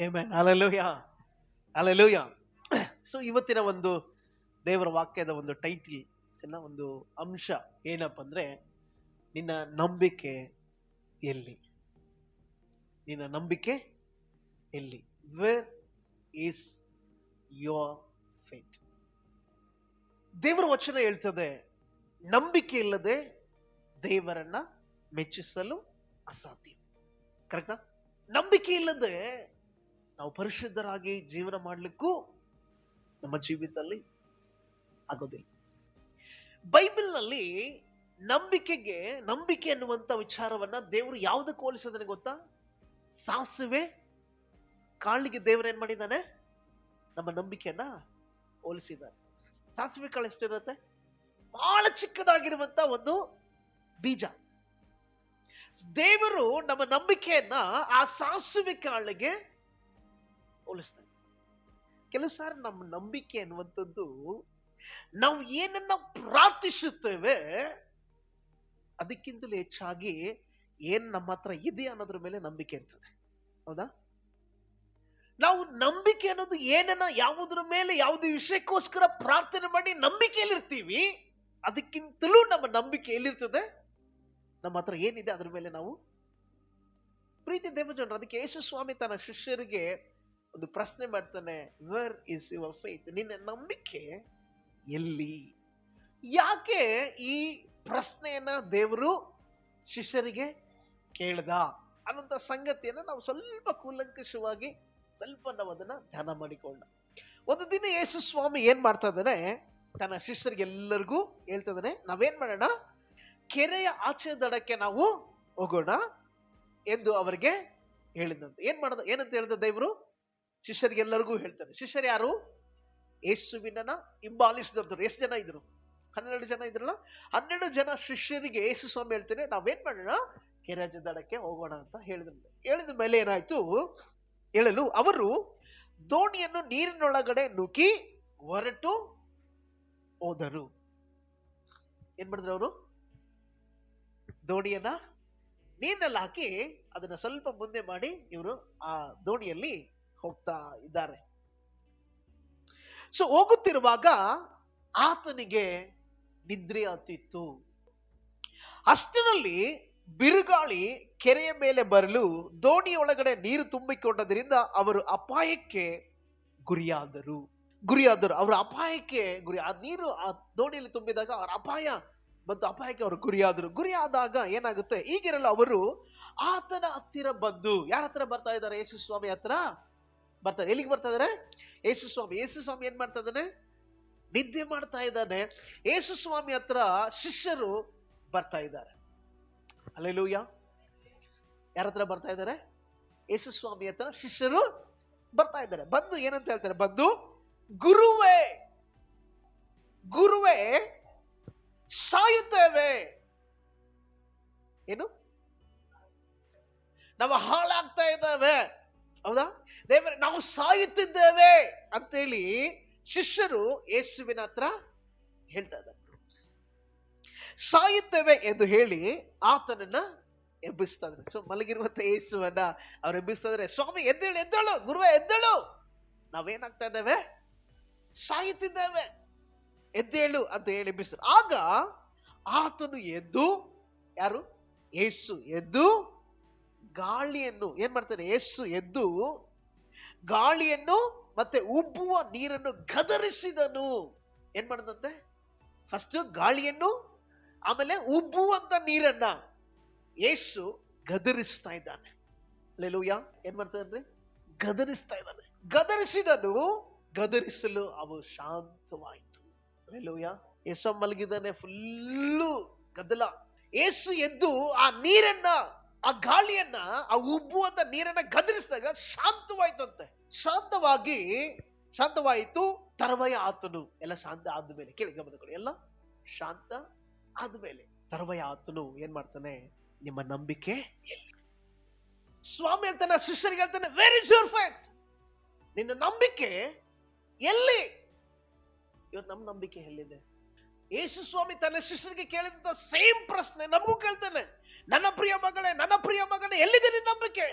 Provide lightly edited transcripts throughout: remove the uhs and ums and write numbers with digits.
Amen. Hallelujah, hallelujah. So ಇವತ್ತಿನ ಒಂದು ದೇವರ ವಾಕ್ಯದ ಒಂದು ಟೈಟಲ್, ಒಂದು ಅಂಶ ಏನಪ್ಪ ಅಂದ್ರೆ, ನಿನ್ನ ನಂಬಿಕೆ ಎಲ್ಲಿ? ನಿನ್ನ ನಂಬಿಕೆ ಎಲ್ಲಿ? Where is your faith? ದೇವರ ವಚನ ಹೇಳ್ತದೆ, ನಂಬಿಕೆ ಇಲ್ಲದೆ ದೇವರನ್ನ ಮೆಚ್ಚಿಸಲು ಅಸಾಧ್ಯ. ಕರೆಕ್ಟಾ? ನಂಬಿಕೆ ಇಲ್ಲದೆ ನಾವು ಪರಿಶುದ್ಧರಾಗಿ ಜೀವನ ಮಾಡಲಿಕ್ಕೂ ನಮ್ಮ ಜೀವಿತದಲ್ಲಿ ಆಗೋದಿಲ್ಲ. ಬೈಬಲ್ನಲ್ಲಿ ನಂಬಿಕೆ ಅನ್ನುವಂತ ವಿಚಾರವನ್ನ ದೇವರು ಯಾವುದಕ್ಕೆ ಹೋಲಿಸಿದಾನೆ ಗೊತ್ತಾ? ಸಾಸಿವೆ ಕಾಳಿಗೆ ದೇವರು ಏನ್ ಮಾಡಿದ್ದಾನೆ? ನಮ್ಮ ನಂಬಿಕೆಯನ್ನ ಹೋಲಿಸಿದ್ದಾನೆ. ಸಾಸಿವೆ ಕಾಳು ಎಷ್ಟಿರುತ್ತೆ? ಬಹಳ ಚಿಕ್ಕದಾಗಿರುವಂತ ಒಂದು ಬೀಜ. ದೇವರು ನಮ್ಮ ನಂಬಿಕೆಯನ್ನ ಆ ಸಾಸಿವೆ ಕಾಳಿಗೆ ಹೋಲಿಸ್ತಾನೆ. ಕೆಲವು ಸಾರಿ ನಮ್ಮ ನಂಬಿಕೆ ಅನ್ನುವಂಥದ್ದು ನಾವು ಏನನ್ನ ಪ್ರಾರ್ಥಿಸುತ್ತೇವೆ ಅದಕ್ಕಿಂತಲೂ ಹೆಚ್ಚಾಗಿ ಏನ್ ನಮ್ಮ ಹತ್ರ ಇದೆ ಅನ್ನೋದ್ರ ಮೇಲೆ ನಂಬಿಕೆ ಇರ್ತದೆ. ಹೌದಾ? ನಾವು ನಂಬಿಕೆ ಅನ್ನೋದು ಏನನ್ನ ಯಾವುದ್ರ ಮೇಲೆ ಯಾವುದೇ ವಿಷಯಕ್ಕೋಸ್ಕರ ಪ್ರಾರ್ಥನೆ ಮಾಡಿ ನಂಬಿಕೆಯಲ್ಲಿರ್ತೀವಿ, ಅದಕ್ಕಿಂತಲೂ ನಮ್ಮ ನಂಬಿಕೆ ಎಲ್ಲಿರ್ತದೆ? ನಮ್ಮ ಹತ್ರ ಏನಿದೆ ಅದ್ರ ಮೇಲೆ ನಾವು ಪ್ರೀತಿ. ದೇವಜನರು, ಅದಕ್ಕೆ ಯೇಸು ಸ್ವಾಮಿ ತನ್ನ ಶಿಷ್ಯರಿಗೆ ಒಂದು ಪ್ರಶ್ನೆ ಮಾಡ್ತಾನೆ, ವೇರ್ ಇಸ್ ಯುವರ್ ಫೇತ್? ನಿನ್ನ ನಂಬಿಕೆ ಎಲ್ಲಿ? ಯಾಕೆ ಈ ಪ್ರಶ್ನೆಯನ್ನ ದೇವರು ಶಿಷ್ಯರಿಗೆ ಕೇಳ್ದ ಅನ್ನೋಂಥ ಸಂಗತಿಯನ್ನ ನಾವು ಸ್ವಲ್ಪ ಕೂಲಂಕಷವಾಗಿ ನಾವು ಅದನ್ನ ಧ್ಯಾನ ಮಾಡಿಕೊಂಡ. ಒಂದು ದಿನ ಯೇಸು ಸ್ವಾಮಿ ಏನ್ ಮಾಡ್ತಾ ಇದ್ದಾನೆ, ತನ್ನ ಶಿಷ್ಯರಿಗೆಲ್ಲರಿಗೂ ಹೇಳ್ತಾ ಇದ್ದಾನೆ, ನಾವೇನ್ ಮಾಡೋಣ, ಕೆರೆಯ ಆಚೆ ದಡಕ್ಕೆ ನಾವು ಹೋಗೋಣ ಎಂದು ಅವರಿಗೆ ಹೇಳಿದಂತೆ. ಏನಂತ ಹೇಳಿದ ದೇವರು? ಶಿಷ್ಯರಿಗೆಲ್ಲರಿಗೂ ಹೇಳ್ತಾನೆ. ಶಿಷ್ಯರು ಯಾರು? ಯೇಸುವಿನ ಹಿಂಬಾಲಿಸಿದವರು. ಎಷ್ಟು ಜನ ಇದ್ರು? 12 ಜನ ಇದ್ರಲ್ಲ. 12 ಜನ ಶಿಷ್ಯರಿಗೆ ಯೇಸು ಸ್ವಾಮಿ ಹೇಳ್ತಾನೆ, ನಾವೇನ್ ಮಾಡೋಣ, ಕೆರೆಯ ದಡಕ್ಕೆ ಹೋಗೋಣ ಅಂತ ಹೇಳಿದ ಮೇಲೆ ಏನಾಯ್ತು? ಹೇಳಲು ಅವರು ದೋಣಿಯನ್ನು ನೀರಿನೊಳಗಡೆ ನುಗ್ಗಿ ಹೊರಟು ಹೋದರು. ಏನ್ ಮಾಡಿದ್ರು ಅವರು? ದೋಣಿಯನ್ನ ನೀರಿನಲ್ಲಿ ಹಾಕಿ ಅದನ್ನ ಸ್ವಲ್ಪ ಮುಂದೆ ಮಾಡಿ ಇವರು ಆ ದೋಣಿಯಲ್ಲಿ ಹೋಗ್ತಾ ಇದ್ದಾರೆ. ಸೊ ಹೋಗುತ್ತಿರುವಾಗ ಆತನಿಗೆ ನಿದ್ರೆ ಹತ್ತಿತ್ತು. ಅಷ್ಟರಲ್ಲಿ ಬಿರುಗಾಳಿ ಕೆರೆಯ ಮೇಲೆ ಬರಲು ದೋಣಿಯೊಳಗಡೆ ನೀರು ತುಂಬಿಕೊಂಡದ್ರಿಂದ ಅವರು ಅಪಾಯಕ್ಕೆ ಗುರಿಯಾದರು. ಅವರ ಅಪಾಯಕ್ಕೆ ಆ ನೀರು ಆ ದೋಣಿಯಲ್ಲಿ ತುಂಬಿದಾಗ ಅವರ ಅಪಾಯಕ್ಕೆ ಅವರು ಗುರಿಯಾದಾಗ ಏನಾಗುತ್ತೆ? ಈಗಿರಲು ಅವರು ಆತನ ಹತ್ತಿರ ಬಂದು, ಯಾರ ಹತ್ರ ಬರ್ತಾ ಇದ್ದಾರೆ? ಯೇಸು ಸ್ವಾಮಿ ಹತ್ರ ಬರ್ತಾರೆ. ಎಲ್ಲಿಗೆ ಬರ್ತಾ ಇದಾರೆ? ಯೇಸು ಸ್ವಾಮಿ ಏನ್ ಮಾಡ್ತಾ ಇದ್ದಾನೆ? ನಿದ್ದೆ ಮಾಡ್ತಾ ಇದ್ದಾನೆ. ಯೇಸು ಸ್ವಾಮಿ ಹತ್ರ ಶಿಷ್ಯರು ಬರ್ತಾ ಇದ್ದಾರೆ. ಹಲ್ಲೆಲೂಯಾ. ಯಾರ ಹತ್ರ ಬರ್ತಾ ಇದ್ದಾರೆ? ಯೇಸು ಸ್ವಾಮಿ ಹತ್ರ ಶಿಷ್ಯರು ಬರ್ತಾ ಇದ್ದಾರೆ. ಬಂದು ಏನಂತ ಹೇಳ್ತಾರೆ? ಬಂದು, ಗುರುವೇ ಸಾಯುತ್ತೇವೆ. ಏನು? ನಾವು ಹಾಳಾಗ್ತಾ ಇದ್ದೇವೆ. ಹೌದಾ? ದೇವರೇ, ನಾವು ಸಾಯುತ್ತಿದ್ದೇವೆ ಅಂತೇಳಿ ಶಿಷ್ಯರು ಯೇಸುವಿನ ಹತ್ರ ಹೇಳ್ತಾ ಇದ್ದಾರೆ. ಸಾಯುತ್ತೇವೆ ಎಂದು ಹೇಳಿ ಆತನನ್ನ ಎಬ್ಬಿಸ್ತಾ ಇದ್ದಾರೆ. ಸೊ ಮಲಗಿರುವಂತ ಯೇಸುವನ್ನ ಅವ್ರು ಎಬ್ಬಿಸ್ತಾ ಇದ್ದಾರೆ. ಸ್ವಾಮಿ ಎದ್ದೇಳು, ಗುರುವೇ ಎದ್ದೇಳು, ನಾವೇನಾಗ್ತಾ ಇದ್ದೇವೆ? ಸಾಯುತ್ತಿದ್ದೇವೆ, ಎದ್ದೇಳು ಅಂತ ಹೇಳಿ ಎಬ್ಬಿಸ್ತಾರೆ. ಆಗ ಆತನು ಎದ್ದು, ಯಾರು? ಯೇಸು ಎದ್ದು ಗಾಳಿಯನ್ನು ಏನ್ ಮಾಡ್ತಾನೆ? ಯೇಸು ಎದ್ದು ಗಾಳಿಯನ್ನು ಮತ್ತೆ ಉಬ್ಬುವ ನೀರನ್ನು ಗದರಿಸಿದನು. ಏನ್ ಮಾಡದಂತೆ? ಫಸ್ಟ್ ಗಾಳಿಯನ್ನು, ಆಮೇಲೆ ಉಬ್ಬುವಂತ ನೀರನ್ನ ಯೇಸು ಗದರಿಸ್ತಾ ಇದ್ದಾನೆ. ಹಲ್ಲೆಲೂಯಾ. ಏನ್ ಮಾಡ್ತಾನೆ? ಗದರಿಸ್ತಾ ಇದ್ದಾನೆ. ಗದರಿಸಲು ಅವು ಶಾಂತವಾಯಿತು. ಹಲ್ಲೆಲೂಯಾ. ಯೇಸು ಮಲಗಿದ್ದಾನೆ, ಫುಲ್ಲು ಗದ್ದಲ. ಯೇಸು ಎದ್ದು ಆ ನೀರನ್ನ, ಆ ಗಾಳಿಯನ್ನ, ಆ ಉಬ್ಬುವಂತ ನೀರನ್ನ ಗದರಿಸಿದಾಗ ಶಾಂತವಾಯ್ತಂತೆ. ಶಾಂತವಾಯಿತು. ತರುವಾಯ ಆತನು, ಎಲ್ಲ ಶಾಂತ ಆದ್ಮೇಲೆ, ಕೇಳಿ ಗಮನ, ಎಲ್ಲ ಶಾಂತ ಆದ್ಮೇಲೆ ತರುವಾಯ ಆತನು ಏನ್ ಮಾಡ್ತಾನೆ? ನಿಮ್ಮ ನಂಬಿಕೆ ಎಲ್ಲಿ? ಸ್ವಾಮಿ ಹೇಳ್ತಾನೆ, ಶಿಷ್ಯರಿಗೆ ಹೇಳ್ತಾನೆ, ವೇರ್ ಇಸ್ ಯುವರ್ ಫೇತ್? ನಿನ್ನ ನಂಬಿಕೆ ಎಲ್ಲಿ? ಇವತ್ತು ನಮ್ಮ ನಂಬಿಕೆ ಎಲ್ಲಿದೆ? ಯೇಸು ಸ್ವಾಮಿ ತನ್ನ ಶಿಷ್ಯರಿಗೆ ಕೇಳಿದ ಸೇಮ್ ಪ್ರಶ್ನೆ ನಮಗೂ ಕೇಳ್ತಾನೆ. ನನ್ನ ಪ್ರಿಯ ಮಗಳೇ, ಎಲ್ಲಿದೆ ನಿನ್ನ ನಂಬಿಕೆ?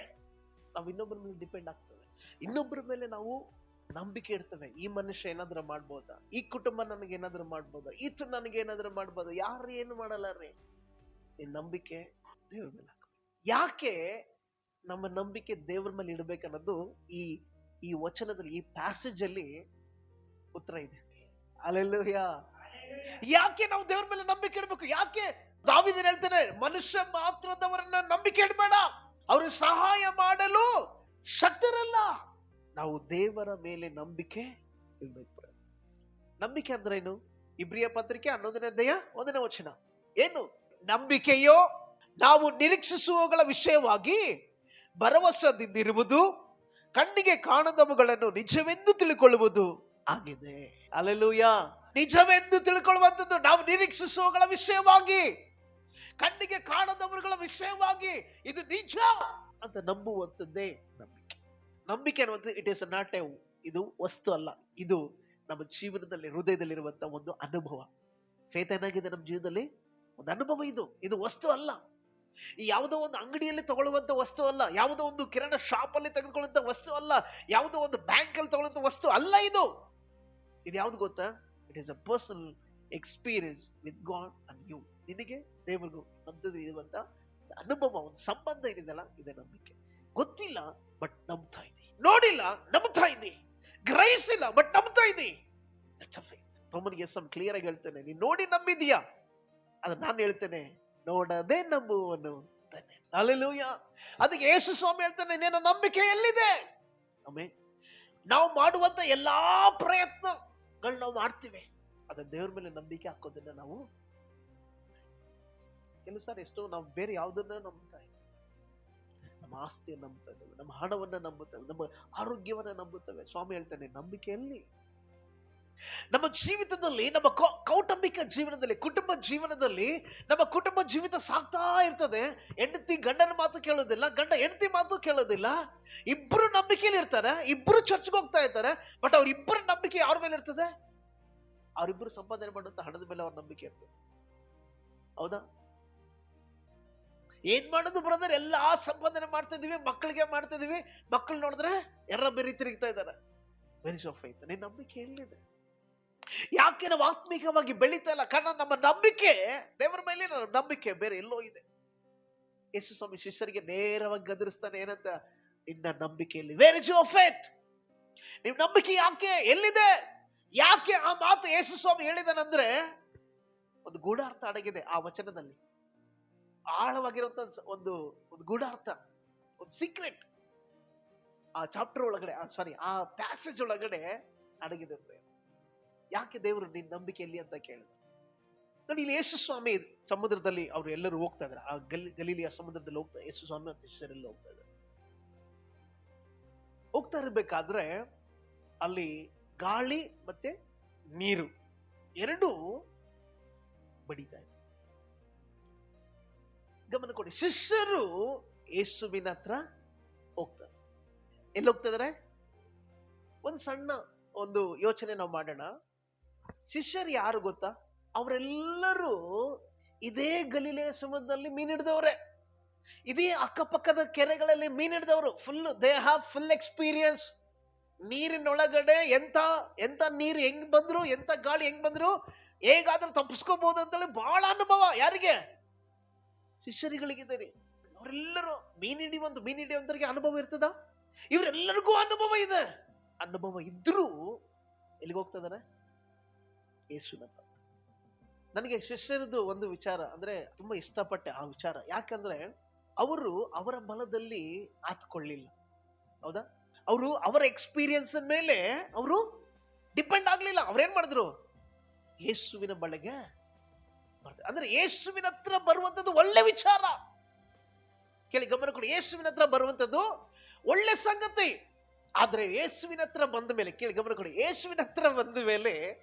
ನಾವು ಇನ್ನೊಬ್ಬರ ಮೇಲೆ ಡಿಪೆಂಡ್ ಆಗ್ತೇವೆ, ಇನ್ನೊಬ್ಬರ ಮೇಲೆ ನಾವು ನಂಬಿಕೆ ಇಡ್ತೇವೆ. ಈ ಮನುಷ್ಯ ಏನಾದ್ರೂ ಮಾಡ್ಬೋದಾ, ಈ ಕುಟುಂಬ ನನಗೆ ಏನಾದ್ರೂ ಮಾಡ್ಬೋದಾ, ಈತ ನನಗೆ ಏನಾದ್ರೂ ಮಾಡ್ಬೋದಾ, ಯಾರು ಏನು ಮಾಡಲ್ಲ ರೀ. ನಿನ್ ನಂಬಿಕೆ ದೇವ್ರ ಮೇಲೆ ಹಾಕ. ಯಾಕೆ ನಮ್ಮ ನಂಬಿಕೆ ದೇವ್ರ ಮೇಲೆ ಇಡ್ಬೇಕನ್ನೋದು ಈ ಈ ವಚನದಲ್ಲಿ, ಈ ಪ್ಯಾಸೇಜ್ ಅಲ್ಲಿ ಉತ್ತರ ಇದೆ. ಹಲ್ಲೆಲೂಯಾ. ಯಾಕೆ ನಾವು ದೇವ್ರ ಮೇಲೆ ನಂಬಿಕೆ ಇಡಬೇಕು? ಯಾಕೆ ದಾವೀದನು ಹೇಳ್ತಾನೆ, ಮನುಷ್ಯ ಮಾತ್ರದವರನ್ನ ನಂಬಿಕೆ ಇಡಬೇಡ, ಅವ್ರಿಗೆ ಸಹಾಯ ಮಾಡಲು ಶಕ್ತರಲ್ಲ. ನಾವು ದೇವರ ಮೇಲೆ ನಂಬಿಕೆ ಇಡಬೇಕು. ನಂಬಿಕೆ ಅಂದ್ರೆ ಏನು? ಇಬ್ರಿಯ ಪತ್ರಿಕೆ 11ನೇ ಅಧ್ಯಾಯ 1ನೇ ವಚನ ಏನು? ನಂಬಿಕೆಯೋ ನಾವು ನಿರೀಕ್ಷಿಸುವವುಗಳ ವಿಷಯವಾಗಿ ಭರವಸೆದಿಂದಿರುವುದು, ಕಣ್ಣಿಗೆ ಕಾಣದವುಗಳನ್ನು ನಿಜವೆಂದು ತಿಳ್ಕೊಳ್ಳುವುದು ಆಗಿದೆ. ಹಲ್ಲೆಲೂಯಾ. ನಿಜವೆಂದು ತಿಳ್ಕೊಳ್ಳುವಂಥದ್ದು ನಾವು ನಿರೀಕ್ಷಿಸುವವುಗಳ ವಿಷಯವಾಗಿ, ಕಣ್ಣಿಗೆ ಕಾಣದವರುಗಳ ವಿಷಯವಾಗಿ ಇದು ನಿಜ ಅಂತ ನಂಬುವಂಥದ್ದೇ ನಂಬಿಕೆ. ನಂಬಿಕೆ ಅನ್ನುವಂಥದ್ದು ಇಟ್ ಇಸ್ ನಾಟ್ ಎ, ಇದು ವಸ್ತು ಅಲ್ಲ, ಇದು ನಮ್ಮ ಜೀವನದಲ್ಲಿ ಹೃದಯದಲ್ಲಿರುವಂತಹ ಒಂದು ಅನುಭವ. ಫೇತ್ ಏನಾಗಿದೆ ನಮ್ಮ ಜೀವನದಲ್ಲಿ? ಒಂದು ಅನುಭವ. ಇದು ವಸ್ತು ಅಲ್ಲ. ಈ ಯಾವುದೋ ಒಂದು ಅಂಗಡಿಯಲ್ಲಿ ತಗೊಳ್ಳುವಂತ ವಸ್ತು ಅಲ್ಲ, ಯಾವುದೋ ಒಂದು ಕಿರಾಣ ಶಾಪ್ ಅಲ್ಲಿ ತೆಗೆದುಕೊಳ್ಳುವಂತ ವಸ್ತು ಅಲ್ಲ, ಯಾವುದೋ ಒಂದು ಬ್ಯಾಂಕ್ ಅಲ್ಲಿ ತಗೊಳ್ಳುವಂತ ವಸ್ತು ಅಲ್ಲ. ಇದು ಯಾವ್ದು ಗೊತ್ತಾ? It is a personal experience with god and you. ನಿನಗೆ ದೇವರಿಗೂ ನಮ್ದು ಇರುವಂತ ಅನುಭವ, ಒಂದು ಸಂಬಂಧ ಏನಿದೆಲ್ಲ, ಇದೆ ನಂಬಿಕೆ. ಗೊತ್ತಿಲ್ಲ ಬಟ್ ನಂಬ್ತಾ ಇದ್ದಿ, ನೋಡಿಲ್ಲ ನಂಬ್ತಾ ಇದ್ದಿ, ಗ್ರಹಿಸಿಲ್ಲ ಬಟ್ ನಂಬ್ತಾ ಇದ್ದಿ. ತಮ್ಮನಿಗೆ ಕ್ಲಿಯರ್ ಆಗಿ ಹೇಳ್ತೇನೆ, ನೀನ್ ನೋಡಿ ನಂಬಿದೀಯಾ? ಅದು ನಾನು ಹೇಳ್ತೇನೆ, ನೋಡದೆ ನಂಬುವನು ಧನ್ಯ. ಹಲ್ಲೆಲೂಯಾ. ಅದಕ್ಕೆ ಯೇಸು ಸ್ವಾಮಿ ಹೇಳ್ತಾನೆ, ನಿನ್ನ ನಂಬಿಕೆ ಎಲ್ಲಿದೆ? ಆಮೆನ್. ನಾವು ಮಾಡುವಂತ ಎಲ್ಲಾ ಪ್ರಯತ್ನಗಳು ನಾವು ಮಾಡ್ತೀವಿ, ಅದ ದೇವ್ರ ಮೇಲೆ ನಂಬಿಕೆ ಹಾಕೋದನ್ನ ನಾವು ಕೆಲವು ಸಾರಿ ಎಷ್ಟೋ ನಾವು ಬೇರೆ ಯಾವುದನ್ನ ನಂಬ್ತಾ ಇದ್ದೀವಿ. ನಮ್ಮ ಆಸ್ತಿಯನ್ನು ನಂಬ್ತಾ ಇದ್ದೇವೆ, ನಮ್ಮ ಹಣವನ್ನ ನಂಬುತ್ತೇವೆ, ನಮ್ಮ ಆರೋಗ್ಯವನ್ನ ನಂಬುತ್ತೇವೆ. ಸ್ವಾಮಿ ಹೇಳ್ತಾನೆ, ನಂಬಿಕೆಯಲ್ಲಿ ನಮ್ಮ ಜೀವಿತದಲ್ಲಿ, ನಮ್ಮ ಕೌಟುಂಬಿಕ ಜೀವನದಲ್ಲಿ, ಕುಟುಂಬ ಜೀವನದಲ್ಲಿ, ನಮ್ಮ ಕುಟುಂಬ ಜೀವಿತ ಸಾಗ್ತಾ ಇರ್ತದೆ. ಹೆಂಡತಿ ಗಂಡನ ಮಾತು ಕೇಳೋದಿಲ್ಲ, ಗಂಡ ಹೆಂಡತಿ ಮಾತು ಕೇಳೋದಿಲ್ಲ. ಇಬ್ರು ನಂಬಿಕೆಯಲ್ಲಿ ಇರ್ತಾರೆ, ಇಬ್ರು ಚರ್ಚ್ಗೆ ಹೋಗ್ತಾ ಇರ್ತಾರೆ. ಬಟ್ ಅವ್ರಿಬ್ಬರ ನಂಬಿಕೆ ಯಾರ ಮೇಲೆ ಇರ್ತದೆ? ಅವರಿಬ್ಬರು ಸಂಪಾದನೆ ಮಾಡುವಂತ ಹಣದ ಮೇಲೆ ಅವ್ರ ನಂಬಿಕೆ ಇರ್ತದೆ. ಹೌದಾ? ಏನ್ ಮಾಡೋದು ಬ್ರದರ್? ಎಲ್ಲಾ ಸಂಪಾದನೆ ಮಾಡ್ತಾ ಇದೀವಿ, ಮಕ್ಕಳಿಗೆ ಮಾಡ್ತಾ ಇದೀವಿ, ಮಕ್ಕಳು ನೋಡಿದ್ರೆ ಎರ್ರ ಬೆರಿ ತಿರುಗ್ತಾ ಇದ್ದಾರೆ. Very of faith. ನಿನ್ನ ನಂಬಿಕೆ ಎಲ್ಲಿದೆ? ಯಾಕೆ ನಾವು ಆತ್ಮೀಕವಾಗಿ ಬೆಳೀತಾ ಇಲ್ಲ? ಕಾರಣ ನಮ್ಮ ನಂಬಿಕೆ ದೇವರ ಮೇಲೆ, ನಂಬಿಕೆ ಬೇರೆ ಎಲ್ಲೋ ಇದೆ. ಯೇಸು ಸ್ವಾಮಿ ಶಿಷ್ಯರಿಗೆ ನೇರವಾಗಿ ಗದರಿಸ್ತಾನೆ, ಏನಂತ? ನಿನ್ನ ನಂಬಿಕೆಯಲ್ಲಿ. Where is your faith? ನಿಮ್ ನಂಬಿಕೆ ಯಾಕೆ ಎಲ್ಲಿದೆ? ಯಾಕೆ ಆ ಮಾತು ಯೇಸು ಸ್ವಾಮಿ ಹೇಳಿದನಂದ್ರೆ, ಒಂದು ಗೂಢಾರ್ಥ ಅಡಗಿದೆ ಆ ವಚನದಲ್ಲಿ. ಆಳವಾಗಿರುವಂತ ಒಂದು ಗೂಢಾರ್ಥ, ಒಂದು ಸೀಕ್ರೆಟ್ ಆ ಚಾಪ್ಟರ್ ಒಳಗಡೆ, ಆ ಪ್ಯಾಸೇಜ್ ಒಳಗಡೆ ಅಡಗಿದೆ. ಯಾಕೆ ದೇವರು ನಿನ್ನ ನಂಬಿಕೆಯಲ್ಲಿ ಅಂತ ಕೇಳಿದ ನೋಡಿ. ಇಲ್ಲಿ ಯೇಸು ಸ್ವಾಮಿ ಸಮುದ್ರದಲ್ಲಿ, ಅವರು ಎಲ್ಲರೂ ಹೋಗ್ತಾ ಇದ್ದಾರೆ, ಆ ಗಲೀಲಿಯ ಸಮುದ್ರದಲ್ಲಿ ಹೋಗ್ತಾ, ಯೇಸು ಸ್ವಾಮಿ ಮತ್ತು ಶಿಷ್ಯರೆಲ್ಲ ಹೋಗ್ತಾ ಇದ್ದಾರೆ. ಹೋಗ್ತಾ ಇರಬೇಕಾದ್ರೆ ಅಲ್ಲಿ ಗಾಳಿ ಮತ್ತೆ ನೀರು ಎರಡೂ ಬಡಿತಾ ಇದೆ. ಗಮನ ಕೊಡಿ. ಶಿಷ್ಯರು ಯೇಸುವಿನ ಹತ್ರ ಹೋಗ್ತಾರೆ. ಎಲ್ಲಿ ಹೋಗ್ತಾ ಇದಾರೆ? ಒಂದು ಸಣ್ಣ ಒಂದು ಯೋಚನೆ ನಾವು ಮಾಡೋಣ. ಶಿಷ್ಯರು ಯಾರು ಗೊತ್ತಾ? ಅವರೆಲ್ಲರೂ ಇದೇ ಗಲಿಲೆಯ ಸಮುದ್ರದಲ್ಲಿ ಮೀನ್ ಹಿಡಿದವ್ರೆ, ಇದೇ ಅಕ್ಕಪಕ್ಕದ ಕೆರೆಗಳಲ್ಲಿ ಮೀನ್ ಹಿಡಿದವರು. They have full experience. ನೀರಿನೊಳಗಡೆ ಎಂತ ನೀರು ಹೆಂಗ್ ಬಂದ್ರು, ಎಂತ ಗಾಳಿ ಹೆಂಗ್ ಬಂದ್ರು, ಹೇಗಾದ್ರೂ ತಪ್ಪಿಸ್ಕೋಬಹುದು ಅಂತೇಳಿ ಬಹಳ ಅನುಭವ. ಯಾರಿಗೆ? ಶಿಷ್ಯರುಗಳಿಗಿದ್ದಾರೆ. ಅವರೆಲ್ಲರೂ ಮೀನ್ ಹಿಡಿಯುವಂತರಿಗೆ ಅನುಭವ ಇರ್ತದ? ಇವರೆಲ್ಲರಿಗೂ ಅನುಭವ ಇದೆ. ಅನುಭವ ಇದ್ರೂ ಎಲ್ಲಿಗೆ ಹೋಗ್ತಾ ಇದಾರೆ? ಯೇಸುವಿನ ಹತ್ರ. ನನಗೆ ಶಿಷ್ಯರದು ಒಂದು ವಿಚಾರ ಅಂದ್ರೆ ತುಂಬಾ ಇಷ್ಟಪಟ್ಟೆ ಆ ವಿಚಾರ. ಯಾಕಂದ್ರೆ ಅವರು ಅವರ ಬಲದಲ್ಲಿ ಆತ್ಕೊಳ್ಳಿಲ್ಲ. ಹೌದಾ? ಅವರು ಅವರ ಎಕ್ಸ್ಪೀರಿಯನ್ಸ್ ಮೇಲೆ ಅವರು ಡಿಪೆಂಡ್ ಆಗ್ಲಿಲ್ಲ. ಅವ್ರೇನ್ ಮಾಡಿದ್ರು? ಯೇಸುವಿನ ಬಳಿಗೆ ಅಂದ್ರೆ ಯೇಸುವಿನ ಹತ್ರ ಬರುವಂತದ್ದು ಒಳ್ಳೆ ವಿಚಾರ. ಕೇಳಿ, ಗಮನ ಕೊಡಿ. ಯೇಸುವಿನ ಹತ್ರ ಬರುವಂತದ್ದು ಒಳ್ಳೆ ಸಂಗತಿ. ಆದ್ರೆ ಯೇಸುವಿನ ಹತ್ರ ಬಂದ ಮೇಲೆ, ಕೇಳಿ ಗಮನ ಕೊಡಿ, ಯೇಸುವಿನ ಹತ್ರ ಬಂದ ಮೇಲೆ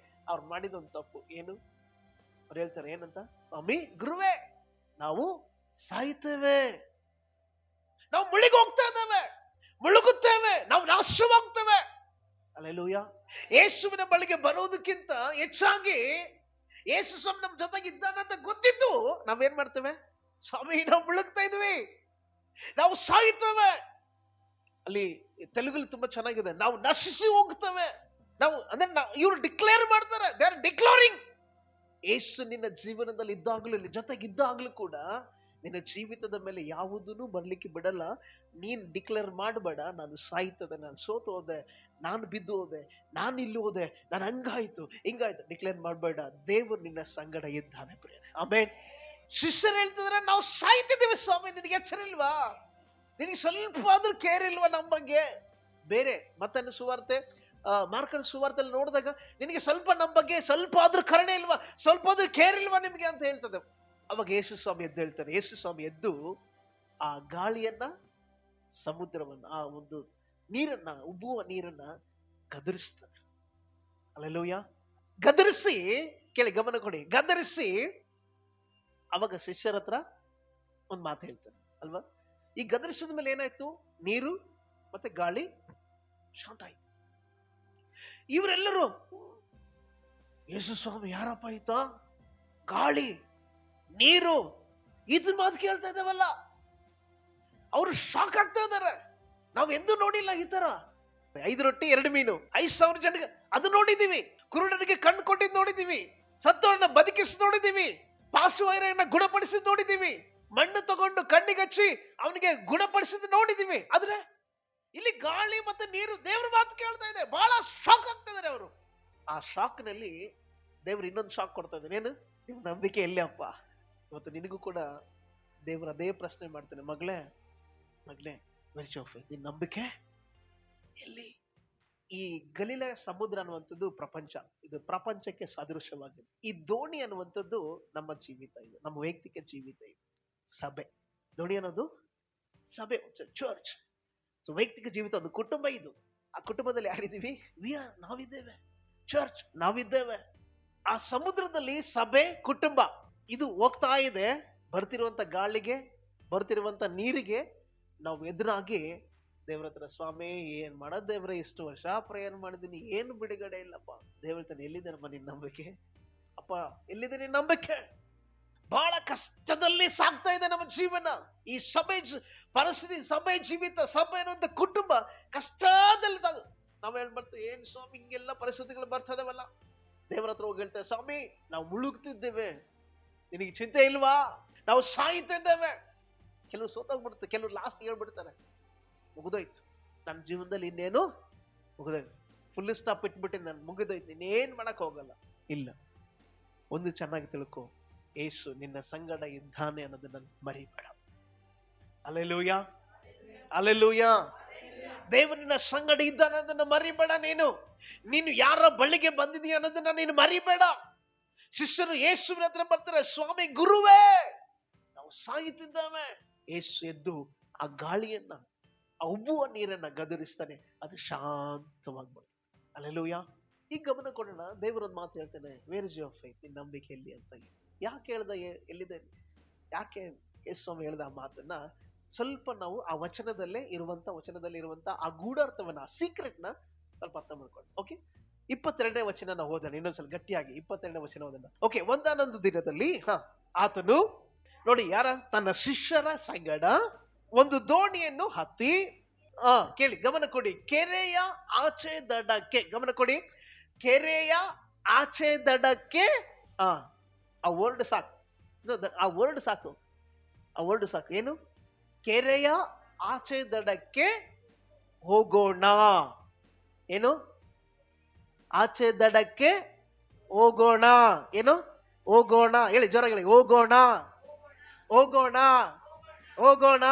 ಅವ್ರು ಮಾಡಿದೊಂದು ತಪ್ಪು ಏನು? ಅವ್ರು ಹೇಳ್ತಾರೆ ಏನಂತ? ಸ್ವಾಮಿ, ಗುರುವೇ, ನಾವು ಸಾಯ್ತೇವೆ, ನಾವು ಮುಳುಗೋಗ್ತಾ ಇದ್ದೇವೆ, ಮುಳುಗುತ್ತೇವೆ, ನಾವು ನಾಶವಾಗ್ತೇವೆ. ಹಲ್ಲೆಲೂಯಾ. ಯೇಸುವಿನ ಬಳಿಗೆ ಬರೋದಕ್ಕಿಂತ ಹೆಚ್ಚಾಗಿ ಯೇಸು ಸ್ವಾಮಿ ನಮ್ಮ ಜೊತೆಗೆ ಇದ್ದಾನಂತ ಗೊತ್ತಿದ್ದು ನಾವೇನ್ ಮಾಡ್ತೇವೆ? ಸ್ವಾಮಿ, ನಾವು ಮುಳುಗ್ತಾ ಇದ್ವಿ, ನಾವು ಸಾಯ್ತೇವೆ. ಅಲ್ಲಿ ತೆಲುಗಲ್ಲಿ ತುಂಬಾ ಚೆನ್ನಾಗಿದೆ, ನಾವು ನಶಿಸಿ ಹೋಗ್ತೇವೆ. ನಾವು ಅಂದ್ರೆ ಇವರು ಡಿಕ್ಲೇರ್ ಮಾಡ್ತಾರೆ, ದೇ ಆರ್ ಡಿಕ್ಲೇರಿಂಗ್. ಯೇಸು ನಿನ್ನ ಜೀವನದಲ್ಲಿ ಇದ್ದಾಗಲೂ, ಜೊತೆಗಿದ್ದಾಗಲೂ ಕೂಡ ನಿನ್ನ ಜೀವಿತದ ಮೇಲೆ ಯಾವುದೂ ಬರ್ಲಿಕ್ಕೆ ಬಿಡಲ್ಲ. ನೀನ್ ಡಿಕ್ಲೇರ್ ಮಾಡಬೇಡ, ನಾನು ಸಾಯ್ತದೆ, ನಾನು ಸೋತು ಹೋದೆ, ನಾನು ಬಿದ್ದು ಹೋದೆ, ನಾನು ಇಲ್ಲಿ ಹೋದೆ, ನಾನು ಹಂಗಾಯ್ತು ಹಿಂಗಾಯ್ತು. ಡಿಕ್ಲೇರ್ ಮಾಡಬೇಡ, ದೇವರು ನಿನ್ನ ಸಂಗಡ ಇದ್ದಾನೆ ಪ್ರಿಯರೇ. ಆಮೇನ್. ಶಿಷ್ಯರು ಹೇಳ್ತಿದ್ರೆ, ನಾವು ಸಾಯ್ತಿದ್ದೇವೆ ಸ್ವಾಮಿ, ನಿನಗೆ ಎಚ್ಚರ ಇಲ್ವಾ? ನಿನಗೆ ಸ್ವಲ್ಪ ಆದ್ರೂ ಕೇರ್ ಇಲ್ವಾ ನಮ್ಮ ಬಗ್ಗೆ? ಬೇರೆ ಮತ್ತನ್ನು ಸುವಾರ್ತೆ, ಮಾರ್ಕನ ಸುವಾರ್ತೆಯಲ್ಲಿ ನೋಡಿದಾಗ, ನಿನಗೆ ಸ್ವಲ್ಪ ನಮ್ಮ ಬಗ್ಗೆ ಸ್ವಲ್ಪ ಆದ್ರೂ ಕರುಣೆ ಇಲ್ವಾ, ಸ್ವಲ್ಪ ಆದ್ರೂ ಕೇರ್ ಇಲ್ವಾ ನಿಮ್ಗೆ ಅಂತ ಹೇಳ್ತದೆ. ಅವಾಗ ಯೇಸು ಸ್ವಾಮಿ ಎದ್ದು ಹೇಳ್ತಾರೆ. ಯೇಸು ಸ್ವಾಮಿ ಎದ್ದು ಆ ಗಾಳಿಯನ್ನ, ಸಮುದ್ರವನ್ನ, ಆ ಒಂದು ನೀರನ್ನ, ಉಬ್ಬುವ ನೀರನ್ನ ಗದರಿಸ್ತಾರೆ. ಹಲ್ಲೆಲೂಯಾ. ಗದರಿಸಿ, ಕೇಳಿ, ಗಮನ ಕೊಡಿ, ಗದರಿಸಿ ಅವಾಗ ಶಿಷ್ಯರ ಹತ್ರ ಒಂದು ಮಾತು ಹೇಳ್ತಾರೆ ಅಲ್ವಾ. ಈ ಗದರಿಸಿದ ಮೇಲೆ ಏನಾಯ್ತು? ನೀರು ಮತ್ತೆ ಗಾಳಿ ಶಾಂತ ಆಯ್ತು. ಇವರೆಲ್ಲರೂ, ಯೇಸು ಸ್ವಾಮಿ ಯಾರಪ್ಪ ಆಯ್ತಾ, ಗಾಳಿ ನೀರು ಇದ್ ಮಾತು ಕೇಳ್ತಾ ಇದ್ದೇವಲ್ಲ. ಅವರು ಶಾಕ್ ಆಗ್ತಾ ಇದ್ದಾರೆ. ನಾವು ಎಂದೂ ನೋಡಿಲ್ಲ ಈ ತರ. 5 ರೊಟ್ಟಿ 2 ಮೀನು 5,000 ಜನಕ್ಕೆ ಅದು ನೋಡಿದೀವಿ. ಕುರುಡರಿಗೆ ಕಣ್ಣು ಕೊಟ್ಟಿದ್ದು ನೋಡಿದೀವಿ. ಸತ್ತವರನ್ನ ಬದುಕಿಸಿ ನೋಡಿದೀವಿ. ಪಾರ್ಶ್ವವಾಯುರನ್ನ ಗುಣಪಡಿಸಿದ್ ನೋಡಿದೀವಿ. ಮಣ್ಣು ತಗೊಂಡು ಕಣ್ಣಿಗಚ್ಚಿ ಅವನಿಗೆ ಗುಣಪಡಿಸಿದ್ ನೋಡಿದೀವಿ. ಆದ್ರೆ ಇಲ್ಲಿ ಗಾಳಿ ಮತ್ತೆ ನೀರು, ದೇವ್ರ ಮಾತು ಕೇಳ್ತಾ ಇದೆ. ಬಹಳ ಶಾಕ್ ಆಗ್ತಾ ಇದಾರೆ ಅವರು. ಆ ಶಾಕ್ ನಲ್ಲಿ ದೇವ್ರು ಇನ್ನೊಂದು ಶಾಕ್ ಕೊಡ್ತಾ ಇದ್ದಾನೆ. ಏನು? ನಿಮ್ ನಂಬಿಕೆ ಎಲ್ಲಿ ಅಪ್ಪ? ಇವತ್ತು ನಿನಗೂ ಕೂಡ ದೇವ್ರ ಅದೇ ಪ್ರಶ್ನೆ ಮಾಡ್ತಾನೆ. ಮಗಳೇ, ವೆರಿ ಆಫ್ ಫೇತ್, ನಿನ್ ನಂಬಿಕೆ ಎಲ್ಲಿ? ಈ ಗಲಿಲ ಸಮುದ್ರ ಅನ್ನುವಂಥದ್ದು ಪ್ರಪಂಚ, ಇದು ಪ್ರಪಂಚಕ್ಕೆ ಸದೃಶವಾಗಿದೆ. ಈ ದೋಣಿ ಅನ್ನುವಂಥದ್ದು ನಮ್ಮ ಜೀವಿತ, ಇದು ನಮ್ಮ ವೈಯಕ್ತಿಕ ಜೀವಿತ, ಇದು ಸಭೆ. ದೋಣಿ ಅನ್ನೋದು ಸಭೆ, ಚರ್ಚ್. ವೈಯಕ್ತಿಕ ಜೀವಿತ, ಒಂದು ಕುಟುಂಬ. ಇದು ಆ ಕುಟುಂಬದಲ್ಲಿ ಯಾರಿದ್ದೀವಿ? ನಾವಿದ್ದೇವೆ. ಚರ್ಚ್ ನಾವಿದ್ದೇವೆ. ಆ ಸಮುದ್ರದಲ್ಲಿ ಸಭೆ, ಕುಟುಂಬ ಇದು ಹೋಗ್ತಾ ಇದೆ. ಬರ್ತಿರುವಂತ ಗಾಳಿಗೆ, ಬರ್ತಿರುವಂತ ನೀರಿಗೆ ನಾವು ಎದುರಾಗಿ ದೇವ್ರ ಹತ್ರ, ಸ್ವಾಮಿ ಏನ್ ಮಾಡೋದ್ ದೇವ್ರೆ, ಇಷ್ಟು ವರ್ಷ ಪ್ರೇಯರ್ ಮಾಡಿದೀನಿ, ಏನು ಬಿಡುಗಡೆ ಇಲ್ಲಪ್ಪ. ದೇವ್ರ ತಾನೆ, ಎಲ್ಲಿದ್ದೇನಮ್ಮ ನಿನ್ ನಂಬಿಕೆ? ಅಪ್ಪ ಎಲ್ಲಿದೆ ನಿನ್ ನಂಬಿಕೆ? ಬಹಳ ಕಷ್ಟದಲ್ಲಿ ಸಾಗ್ತಾ ಇದೆ ನಮ್ಮ ಜೀವನ. ಈ ಸಭೆ ಪರಿಸ್ಥಿತಿ, ಸಭೆ ಜೀವಿತ, ಸಭೆ ಅನ್ನುವಂತ ಕುಟುಂಬ ಕಷ್ಟದಲ್ಲಿ ನಾವ್ ಹೇಳ್ಬರ್ತೇವೆ, ಏನ್ ಸ್ವಾಮಿ ಹಿಂಗೆಲ್ಲ ಪರಿಸ್ಥಿತಿಗಳು ಬರ್ತದವಲ್ಲ. ದೇವರ ಹತ್ರ ಹೋಗಿ ಹೇಳ್ತೇವೆ, ಸ್ವಾಮಿ ನಾವು ಮುಳುಗ್ತಿದ್ದೇವೆ, ನಿನಗೆ ಚಿಂತೆ ಇಲ್ವಾ? ನಾವು ಸಾಯ್ತಾ ಇದ್ದೇವೆ. ಕೆಲವರು ಸೋತೋಗ್ಬಿಡುತ್ತೆ, ಕೆಲವರು ಲಾಸ್ಟ್ ಹೇಳ್ಬಿಡ್ತಾರೆ, ಮುಗಿದೋಯ್ತು ನನ್ನ ಜೀವನದಲ್ಲಿ, ಇನ್ನೇನು ಮುಗಿದೋಯ್ತು, ಫುಲ್ ಸ್ಟಾಪ್ ಇಟ್ಬಿಟ್ಟು ನಾನು ಮುಗಿದೋಯ್ತು, ಇನ್ನೇನ್ ಮಾಡಕ್ ಹೋಗಲ್ಲ. ಇಲ್ಲ, ಒಂದು ಚೆನ್ನಾಗಿ ತಿಳ್ಕೊ, ಯೇಸು ನಿನ್ನ ಸಂಗಡ ಇದ್ದಾನೆ ಅನ್ನೋದನ್ನ ಮರಿಬೇಡ. Hallelujah, hallelujah. ದೇವರು ನಿನ್ನ ಸಂಗಡ ಇದ್ದಾನೆ ಅನ್ನೋದನ್ನ ಮರಿಬೇಡ. ನೀನು ಯಾರ ಬಳಿಗೆ ಬಂದಿದೀಯ ಅನ್ನೋದನ್ನ ನೀನು ಮರಿಬೇಡ. ಶಿಷ್ಯರು ಯೇಸುವಿನ ಹತ್ರ ಬರ್ತಾರೆ, ಸ್ವಾಮಿ ಗುರುವೇ ನಾವು ಸಾಯುತ್ತಿದ್ದಾವೆ. ಯೇಸು ಎದ್ದು ಆ ಗಾಳಿಯನ್ನ, ಆ ಉಬ್ಬುವ ನೀರನ್ನ ಗದರಿಸ್ತಾನೆ, ಅದು ಶಾಂತವಾಗ್ಬಿಡ್ತದೆ. ಹಲ್ಲೆಲೂಯಾ. ಈಗ ಗಮನ ಕೊಡೋಣ. ದೇವರೊಂದು ಮಾತು ಹೇಳ್ತಾನೆ, ವೇರ್ ಇಸ್ ಯುವರ್ ಫೇತ್, ನಿನ್ನ ನಂಬಿಕೆ ಎಲ್ಲಿ ಅಂತ. ಯಾಕೆ ಹೇಳ್ದ, ಎಲ್ಲಿದೆ, ಯಾಕೆ ಯೇಸು ಸ್ವಾಮಿ ಹೇಳ್ದ ಆ ಮಾತನ್ನ? ಸ್ವಲ್ಪ ನಾವು ಆ ವಚನದಲ್ಲಿ ಇರುವಂತ ಆ ಗೂಢಾರ್ಥವನ್ನ, ಆ ಸೀಕ್ರೆಟ್ ನ ಸ್ವಲ್ಪ ಅರ್ಥ ಮಾಡ್ಕೊಂಡು. ಓಕೆ, 22ನೇ ವಚನ ನಾವು ಓದೋಣ ಇನ್ನೊಂದ್ಸಲ ಗಟ್ಟಿಯಾಗಿ. 22ನೇ ವಚನ ಓದೋಣ. ಓಕೆ. ಒಂದಾನೊಂದು ದಿನದಲ್ಲಿ ಆತನು, ನೋಡಿ, ಯಾರ? ತನ್ನ ಶಿಷ್ಯರ ಸಂಗಡ ಒಂದು ದೋಣಿಯನ್ನು ಹತ್ತಿ, ಕೇಳಿ, ಗಮನ ಕೊಡಿ, ಕೆರೆಯ ಆಚೆ ದಡಕ್ಕೆ, ಗಮನ ಕೊಡಿ, ಕೆರೆಯ ಆಚೆ ದಡಕ್ಕೆ. ಆ ವರ್ಡ್ ಸಾಕು, ಆ ವರ್ಡ್ ಸಾಕು, ಆ ವರ್ಡ್ ಸಾಕು. ಏನು? ಕೆರೆಯ ಆಚೆ ದಡಕ್ಕೆ ಹೋಗೋಣ. ಏನು? ಆಚೆ ದಡಕ್ಕೆ ಹೋಗೋಣ. ಏನು? ಹೋಗೋಣ. ಹೇಳಿ, ಜೋರಾಗಿ, ಹೋಗೋಣ, ಹೋಗೋಣ, ಹೋಗೋಣ.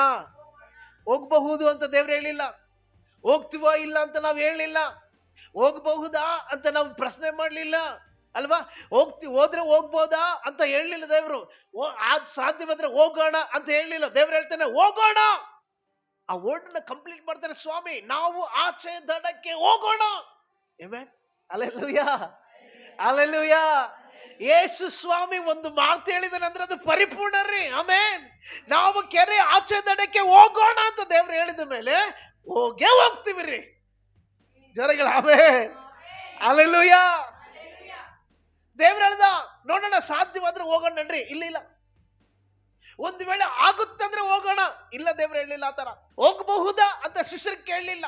ಹೋಗಬಹುದು ಅಂತ ದೇವ್ರು ಹೇಳಿಲ್ಲ. ಹೋಗ್ತೀವೋ ಇಲ್ಲ ಅಂತ ನಾವು ಹೇಳಲಿಲ್ಲ. ಹೋಗಬಹುದಾ ಅಂತ ನಾವು ಪ್ರಶ್ನೆ ಮಾಡಲಿಲ್ಲ ಅಲ್ವಾ? ಹೋದ್ರೆ ಹೋಗ್ಬೋದಾ ಅಂತ ಹೇಳಲಿಲ್ಲ ದೇವ್ರು. ಸಾಧ್ಯ ಬಂದ್ರೆ ಹೋಗೋಣ ಅಂತ ಹೇಳಲಿಲ್ಲ. ದೇವ್ರು ಹೇಳ್ತಾನೆ ಹೋಗೋಣ. ಆ ವರ್ಡ್ ನ ಕಂಪ್ಲೀಟ್ ಮಾಡ್ತಾರೆ ಸ್ವಾಮಿ. ನಾವು ಆಚೆ ದಡಕ್ಕೆ ಹೋಗೋಣ. ಆಮೆನ್. Hallelujah, hallelujah. ಯೇಸು ಸ್ವಾಮಿ ಒಂದು ಮಾತು ಹೇಳಿದಾನೆ ಅಂದ್ರೆ ಅದು ಪರಿಪೂರ್ಣ ರೀ. ಆಮೆನ್. ನಾವು ಕೆರೆ ಆಚೆ ದಡಕ್ಕೆ ಹೋಗೋಣ ಅಂತ ದೇವ್ರು ಹೇಳಿದ ಮೇಲೆ ಹೋಗ್ತೀವಿ ರೀ. ಜೋರಾಗಿ ಆಮೆನ್, ಹಲ್ಲೆಲೂಯಾ. ದೇವ್ರು ಹೇಳ್ದ, ನೋಡೋಣ ಸಾಧ್ಯವಾದ್ರೆ ಹೋಗೋಣ ನಡ್ರಿ. ಇಲ್ಲ, ಒಂದು ವೇಳೆ ಆಗುತ್ತಂದ್ರೆ ಹೋಗೋಣ, ಇಲ್ಲ ದೇವ್ರು ಹೇಳಲಿಲ್ಲ ಆ ತರ. ಹೋಗಬಹುದಾ ಅಂತ ಶಿಷ್ಯರಿಗೆ ಕೇಳಲಿಲ್ಲ.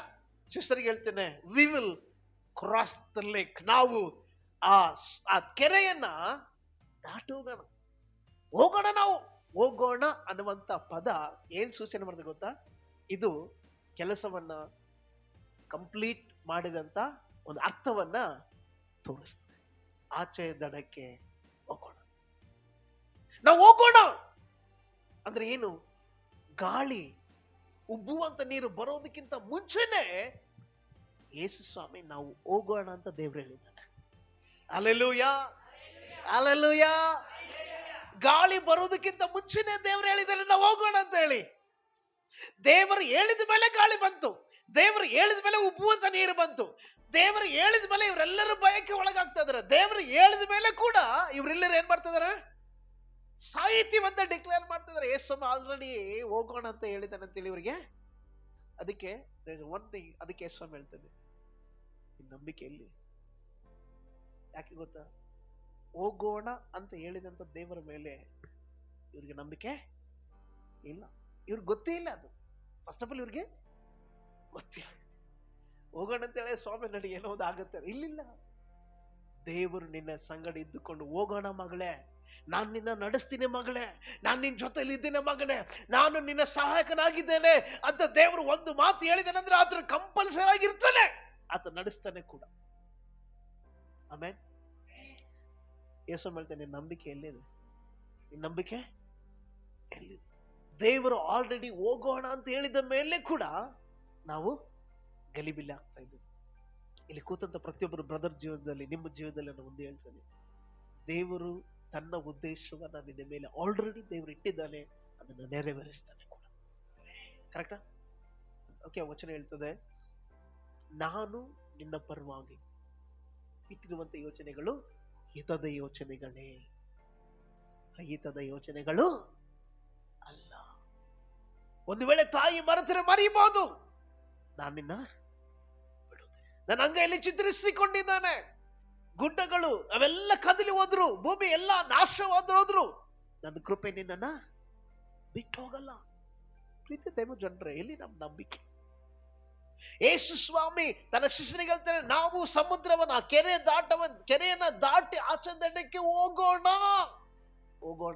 ಶಿಷ್ಯರಿಗೆ ಹೇಳ್ತೇನೆ, V will cross the lake, ನಾವು ಆ ಕೆರೆಯನ್ನ ದಾಟಿ ಹೋಗೋಣ, ಹೋಗೋಣ, ನಾವು ಹೋಗೋಣ ಅನ್ನುವಂತ ಪದ ಏನ್ ಸೂಚನೆ ಮಾಡಿದೆ ಗೊತ್ತಾ? ಇದು ಕೆಲಸವನ್ನ ಕಂಪ್ಲೀಟ್ ಮಾಡಿದಂತ ಒಂದು ಅರ್ಥವನ್ನ ತೋರಿಸ್ತದೆ. ಆಚೆ ದಡಕ್ಕೆ ಹೋಗೋಣ, ನಾವು ಹೋಗೋಣ ಅಂದ್ರೆ ಏನು? ಗಾಳಿ ಉಬ್ಬುವಂತ ನೀರು ಬರೋದಕ್ಕಿಂತ ಮುಂಚೆನೆ ಯೇಸು ಸ್ವಾಮಿ ನಾವು ಹೋಗೋಣ ಅಂತ ದೇವ್ರು ಹೇಳಿದ್ದಾನೆ. Hallelujah, hallelujah. ಗಾಳಿ ಬರೋದಕ್ಕಿಂತ ಮುಂಚೆನೆ ದೇವ್ರು ಹೇಳಿದ್ದಾರೆ ನಾವು ಹೋಗೋಣ ಅಂತ ಹೇಳಿ. ದೇವರು ಹೇಳಿದ ಮೇಲೆ ಗಾಳಿ ಬಂತು, ದೇವರು ಹೇಳಿದ ಮೇಲೆ ಉಬ್ಬುವಂತ ನೀರು ಬಂತು, ದೇವರು ಹೇಳಿದ ಮೇಲೆ ಇವರೆಲ್ಲರೂ ಭಯಕ್ಕೆ ಒಳಗಾಗ್ತಾ ಇದಾರೆ. ದೇವರು ಹೇಳಿದ ಮೇಲೆ ಕೂಡ ಇವರೆಲ್ಲರೂ ಏನ್ ಮಾಡ್ತಾ ಇದಾರೆ? ಸಾಹಿತ್ಯವಂತ ಡಿಕ್ಲೇರ್ ಮಾಡ್ತಿದ್ದಾರೆ. ಯೇಸು ಆಲ್ರೆಡಿ ಹೋಗೋಣ ಅಂತ ಹೇಳಿದಾನೆ ಅಂತೇಳಿ ಇವರಿಗೆ. ಅದಕ್ಕೆ ಒನ್ ಥಿಂಗ್, ಅದಕ್ಕೆ ಯೇಸು ಹೇಳ್ತದೆ, ನಂಬಿಕೆ ಎಲ್ಲಿ? ಯಾಕೆ ಗೊತ್ತಾ? ಹೋಗೋಣ ಅಂತ ಹೇಳಿದಂತ ದೇವರ ಮೇಲೆ ಇವ್ರಿಗೆ ನಂಬಿಕೆ ಇಲ್ಲ. ಇವ್ರಿಗೆ ಗೊತ್ತೇ ಇಲ್ಲ ಅದು. ಫಸ್ಟ್ ಆಫ್ ಆಲ್ ಇವ್ರಿಗೆ ಗೊತ್ತಿಲ್ಲ. ಹೋಗೋಣ ಅಂತ ಹೇಳಿ ಸ್ವಾಮಿ ನಡಿ ಏನೋ ಒಂದು ಆಗುತ್ತೆ, ಇಲ್ಲಿಲ್ಲ. ದೇವರು ನಿನ್ನ ಸಂಗಡ ಇದ್ದುಕೊಂಡು ಹೋಗೋಣ ಮಗಳೇ, ನಾನು ನಿನ್ನ ನಡೆಸ್ತೀನಿ ಮಗಳೇ, ನಾನು ನಿನ್ನ ಜೊತೆಲಿ ಇದ್ದೇನೆ ಮಗನೇ, ನಾನು ನಿನ್ನ ಸಹಾಯಕನಾಗಿದ್ದೇನೆ ಅಂತ ದೇವರು ಒಂದು ಮಾತು ಹೇಳಿದಾನಂದ್ರೆ ಆತರ ಕಂಪಲ್ಸರಿ ಆಗಿರ್ತಾನೆ, ಆತ ನಡೆಸ್ತಾನೆ ಕೂಡ. ಆಮೇಲೆ ಯೇಸು ಹೇಳ್ತಾನೆ, ನಂಬಿಕೆ ಎಲ್ಲಿದೆ? ನಿನ್ನ ನಂಬಿಕೆ ಎಲ್ಲಿದೆ? ದೇವರು ಆಲ್ರೆಡಿ ಹೋಗೋಣ ಅಂತ ಹೇಳಿದ ಮೇಲೆ ಕೂಡ ನಾವು ಗಲಿಬಿಲಿ ಆಗ್ತಾ ಇದ್ದೀವಿ. ಇಲ್ಲಿ ಕೂತಂತ ಪ್ರತಿಯೊಬ್ಬರು ಬ್ರದರ್ ಜೀವನದಲ್ಲಿ, ನಿಮ್ಮ ಜೀವನದಲ್ಲಿ ನಾನು ಒಂದು ಹೇಳ್ತೇನೆ, ದೇವರು ತನ್ನ ಉದ್ದೇಶವನ್ನ ನಿನ್ನ ಮೇಲೆ ಆಲ್ರೆಡಿ ದೇವರು ಇಟ್ಟಿದ್ದಾನೆ, ಅದನ್ನು ನೆರವೇರಿಸ್ತಾನೆ ಕೂಡ. ಕರೆಕ್ಟಾ? ಓಕೆ, ವಚನ ಹೇಳ್ತದೆ, ನಾನು ನಿನ್ನ ಪರವಾಗಿ ಇಟ್ಟಿರುವಂತ ಯೋಚನೆಗಳು ಹಿತದ ಯೋಚನೆಗಳೇ, ಅಹಿತದ ಯೋಚನೆಗಳು ಅಲ್ಲ. ಒಂದು ವೇಳೆ ತಾಯಿ ಮರೆತರೆ ಮರೆಯಬಹುದು, ನಾನು ನಿನ್ನ ಬಿಡುವುದಿಲ್ಲ. ನನ್ನ ಅಂಗೈಯಲ್ಲಿ ಚಿತ್ರಿಸಿಕೊಂಡಿದ್ದಾನೆ. ಗುಡ್ಡಗಳು ಅವೆಲ್ಲ ಕದಲಿ ಹೋದ್ರು, ಭೂಮಿ ಎಲ್ಲ ನಾಶವಾದ್ರು, ನನ್ನ ಕೃಪೆ ನಿನ್ನನ್ನ ಬಿಟ್ಟು ಹೋಗಲ್ಲ. ಪ್ರೀತಿ ದೇವ ಜನರೇ, ಎಲ್ಲಿ ನಮ್ಮ ನಂಬಿಕೆ? ಯೇಸು ಸ್ವಾಮಿ ತನ್ನ ಶಿಷ್ಯರಿಗೆ ಹೇಳ್ತಾರೆ, ನಾವು ಸಮುದ್ರವನ್ನ ಕೆರೆಯನ್ನ ದಾಟಿ ಆಚೆ ದಂಡಕ್ಕೆ ಹೋಗೋಣ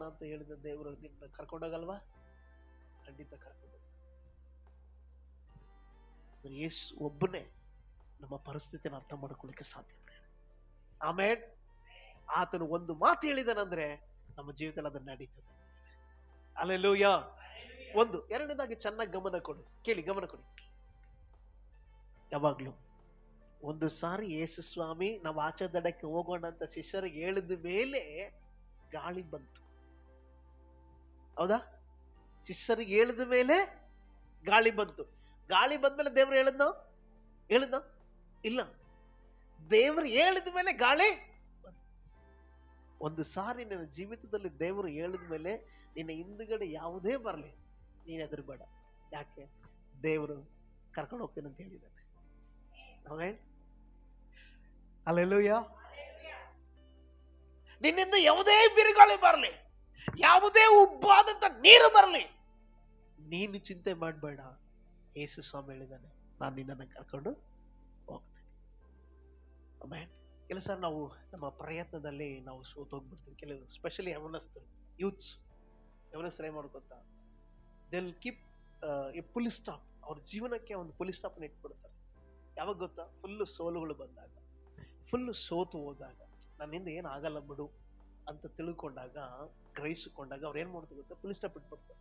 ಅಂತ ಹೇಳಿದ ದೇವರು ನಿನ್ನ ಕರ್ಕೊಂಡೋಗಲ್ವಾ? ಖಂಡಿತ ಕರ್ಕೊಂಡು. ಯೇಸು ಒಬ್ಬನೇ ನಮ್ಮ ಪರಿಸ್ಥಿತಿನ ಅರ್ಥ ಮಾಡ್ಕೊಳ್ಳಿಕ್ಕೆ ಸಾಧ್ಯ. ಆಮೇಲೆ ಆತನು ಒಂದು ಮಾತು ಹೇಳಿದನಂದ್ರೆ ನಮ್ಮ ಜೀವಿತದಲ್ಲಿ ಅದನ್ನ ನಡೀತದೆ. ಹಲ್ಲೆಲೂಯಾ. ಒಂದು. ಎರಡನೇದಾಗಿ ಚೆನ್ನಾಗಿ ಗಮನ ಕೊಡು, ಕೇಳಿ, ಗಮನ ಕೊಡಿ. ಯಾವಾಗ್ಲೂ ಒಂದು ಸಾರಿ ಯೇಸು ಸ್ವಾಮಿ ನಾವು ಆಚೆ ದಡಕ್ಕೆ ಹೋಗೋಣ ಅಂತ ಶಿಷ್ಯರಿಗೆ ಹೇಳಿದ ಮೇಲೆ ಗಾಳಿ ಬಂತು. ಹೌದಾ? ಶಿಷ್ಯರಿಗೆ ಹೇಳಿದ ಮೇಲೆ ಗಾಳಿ ಬಂತು. ಗಾಳಿ ಬಂದ್ಮೇಲೆ ದೇವ್ರು ಹೇಳಿದ್ನೋ ಇಲ್ಲ. ದೇವರು ಹೇಳಿದ ಮೇಲೆ ಗಾಳಿ. ಒಂದು ಸಾರಿ ನಿನ್ನ ಜೀವಿತದಲ್ಲಿ ದೇವರು ಹೇಳಿದ ಮೇಲೆ ನಿನ್ನ ಹಿಂದುಗಡೆ ಯಾವುದೇ ಬರಲಿ, ನೀನು ಹೆದರಬೇಡ. ಯಾಕೆ? ದೇವರು ಕರ್ಕೊಂಡು ಹೋಗ್ತೇನೆ ಅಂತ ಹೇಳಿದ್ದಾನೆ. ಹಲ್ಲೆಲೂಯಾ. ನಿನ್ನಿಂದ ಯಾವುದೇ ಬಿರುಗಾಳಿ ಬರಲಿ, ಯಾವುದೇ ಉಬ್ಬಾದಂತ ನೀರು ಬರಲಿ, ನೀನು ಚಿಂತೆ ಮಾಡಬೇಡ. ಯೇಸು ಸ್ವಾಮಿ ಹೇಳಿದ್ದಾನೆ, ನಾನು ನಿನ್ನನ್ನು ಕರ್ಕೊಂಡು ಹೋಗ್ತೇನೆ. ಆಮೇಲೆ ಕೆಲಸ ನಾವು ನಮ್ಮ ಪ್ರಯತ್ನದಲ್ಲಿ ನಾವು ಸೋತೋಗ್ಬಿಡ್ತೀವಿ. ಕೆಲವು ಸ್ಪೆಷಲಿ ಯವನಸ್ಥರು, ಯೂತ್ಸ್, ಯವನಸ್ಥರು ಏನ್ ಮಾಡ್ಕೊತ, they will keep A full stop. ಅವ್ರ ಜೀವನಕ್ಕೆ ಒಂದು ಫುಲ್ ಸ್ಟಾಪ್ ಇಟ್ಬಿಡ್ತಾರೆ. ಯಾವಾಗ ಗೊತ್ತಾ? ಫುಲ್ಲು ಸೋಲುಗಳು ಬಂದಾಗ, ಫುಲ್ಲು ಸೋತು ಹೋದಾಗ, ನನ್ನಿಂದ ಏನು ಆಗಲ್ಲ ಬಿಡು ಅಂತ ತಿಳ್ಕೊಂಡಾಗ, ಗ್ರಹಿಸಿಕೊಂಡಾಗ ಅವ್ರು ಏನ್ ಮಾಡ್ತಾರೆ ಗೊತ್ತಾ? ಫುಲ್ ಸ್ಟಾಪ್ ಇಟ್ಬಿಡ್ತಾರೆ.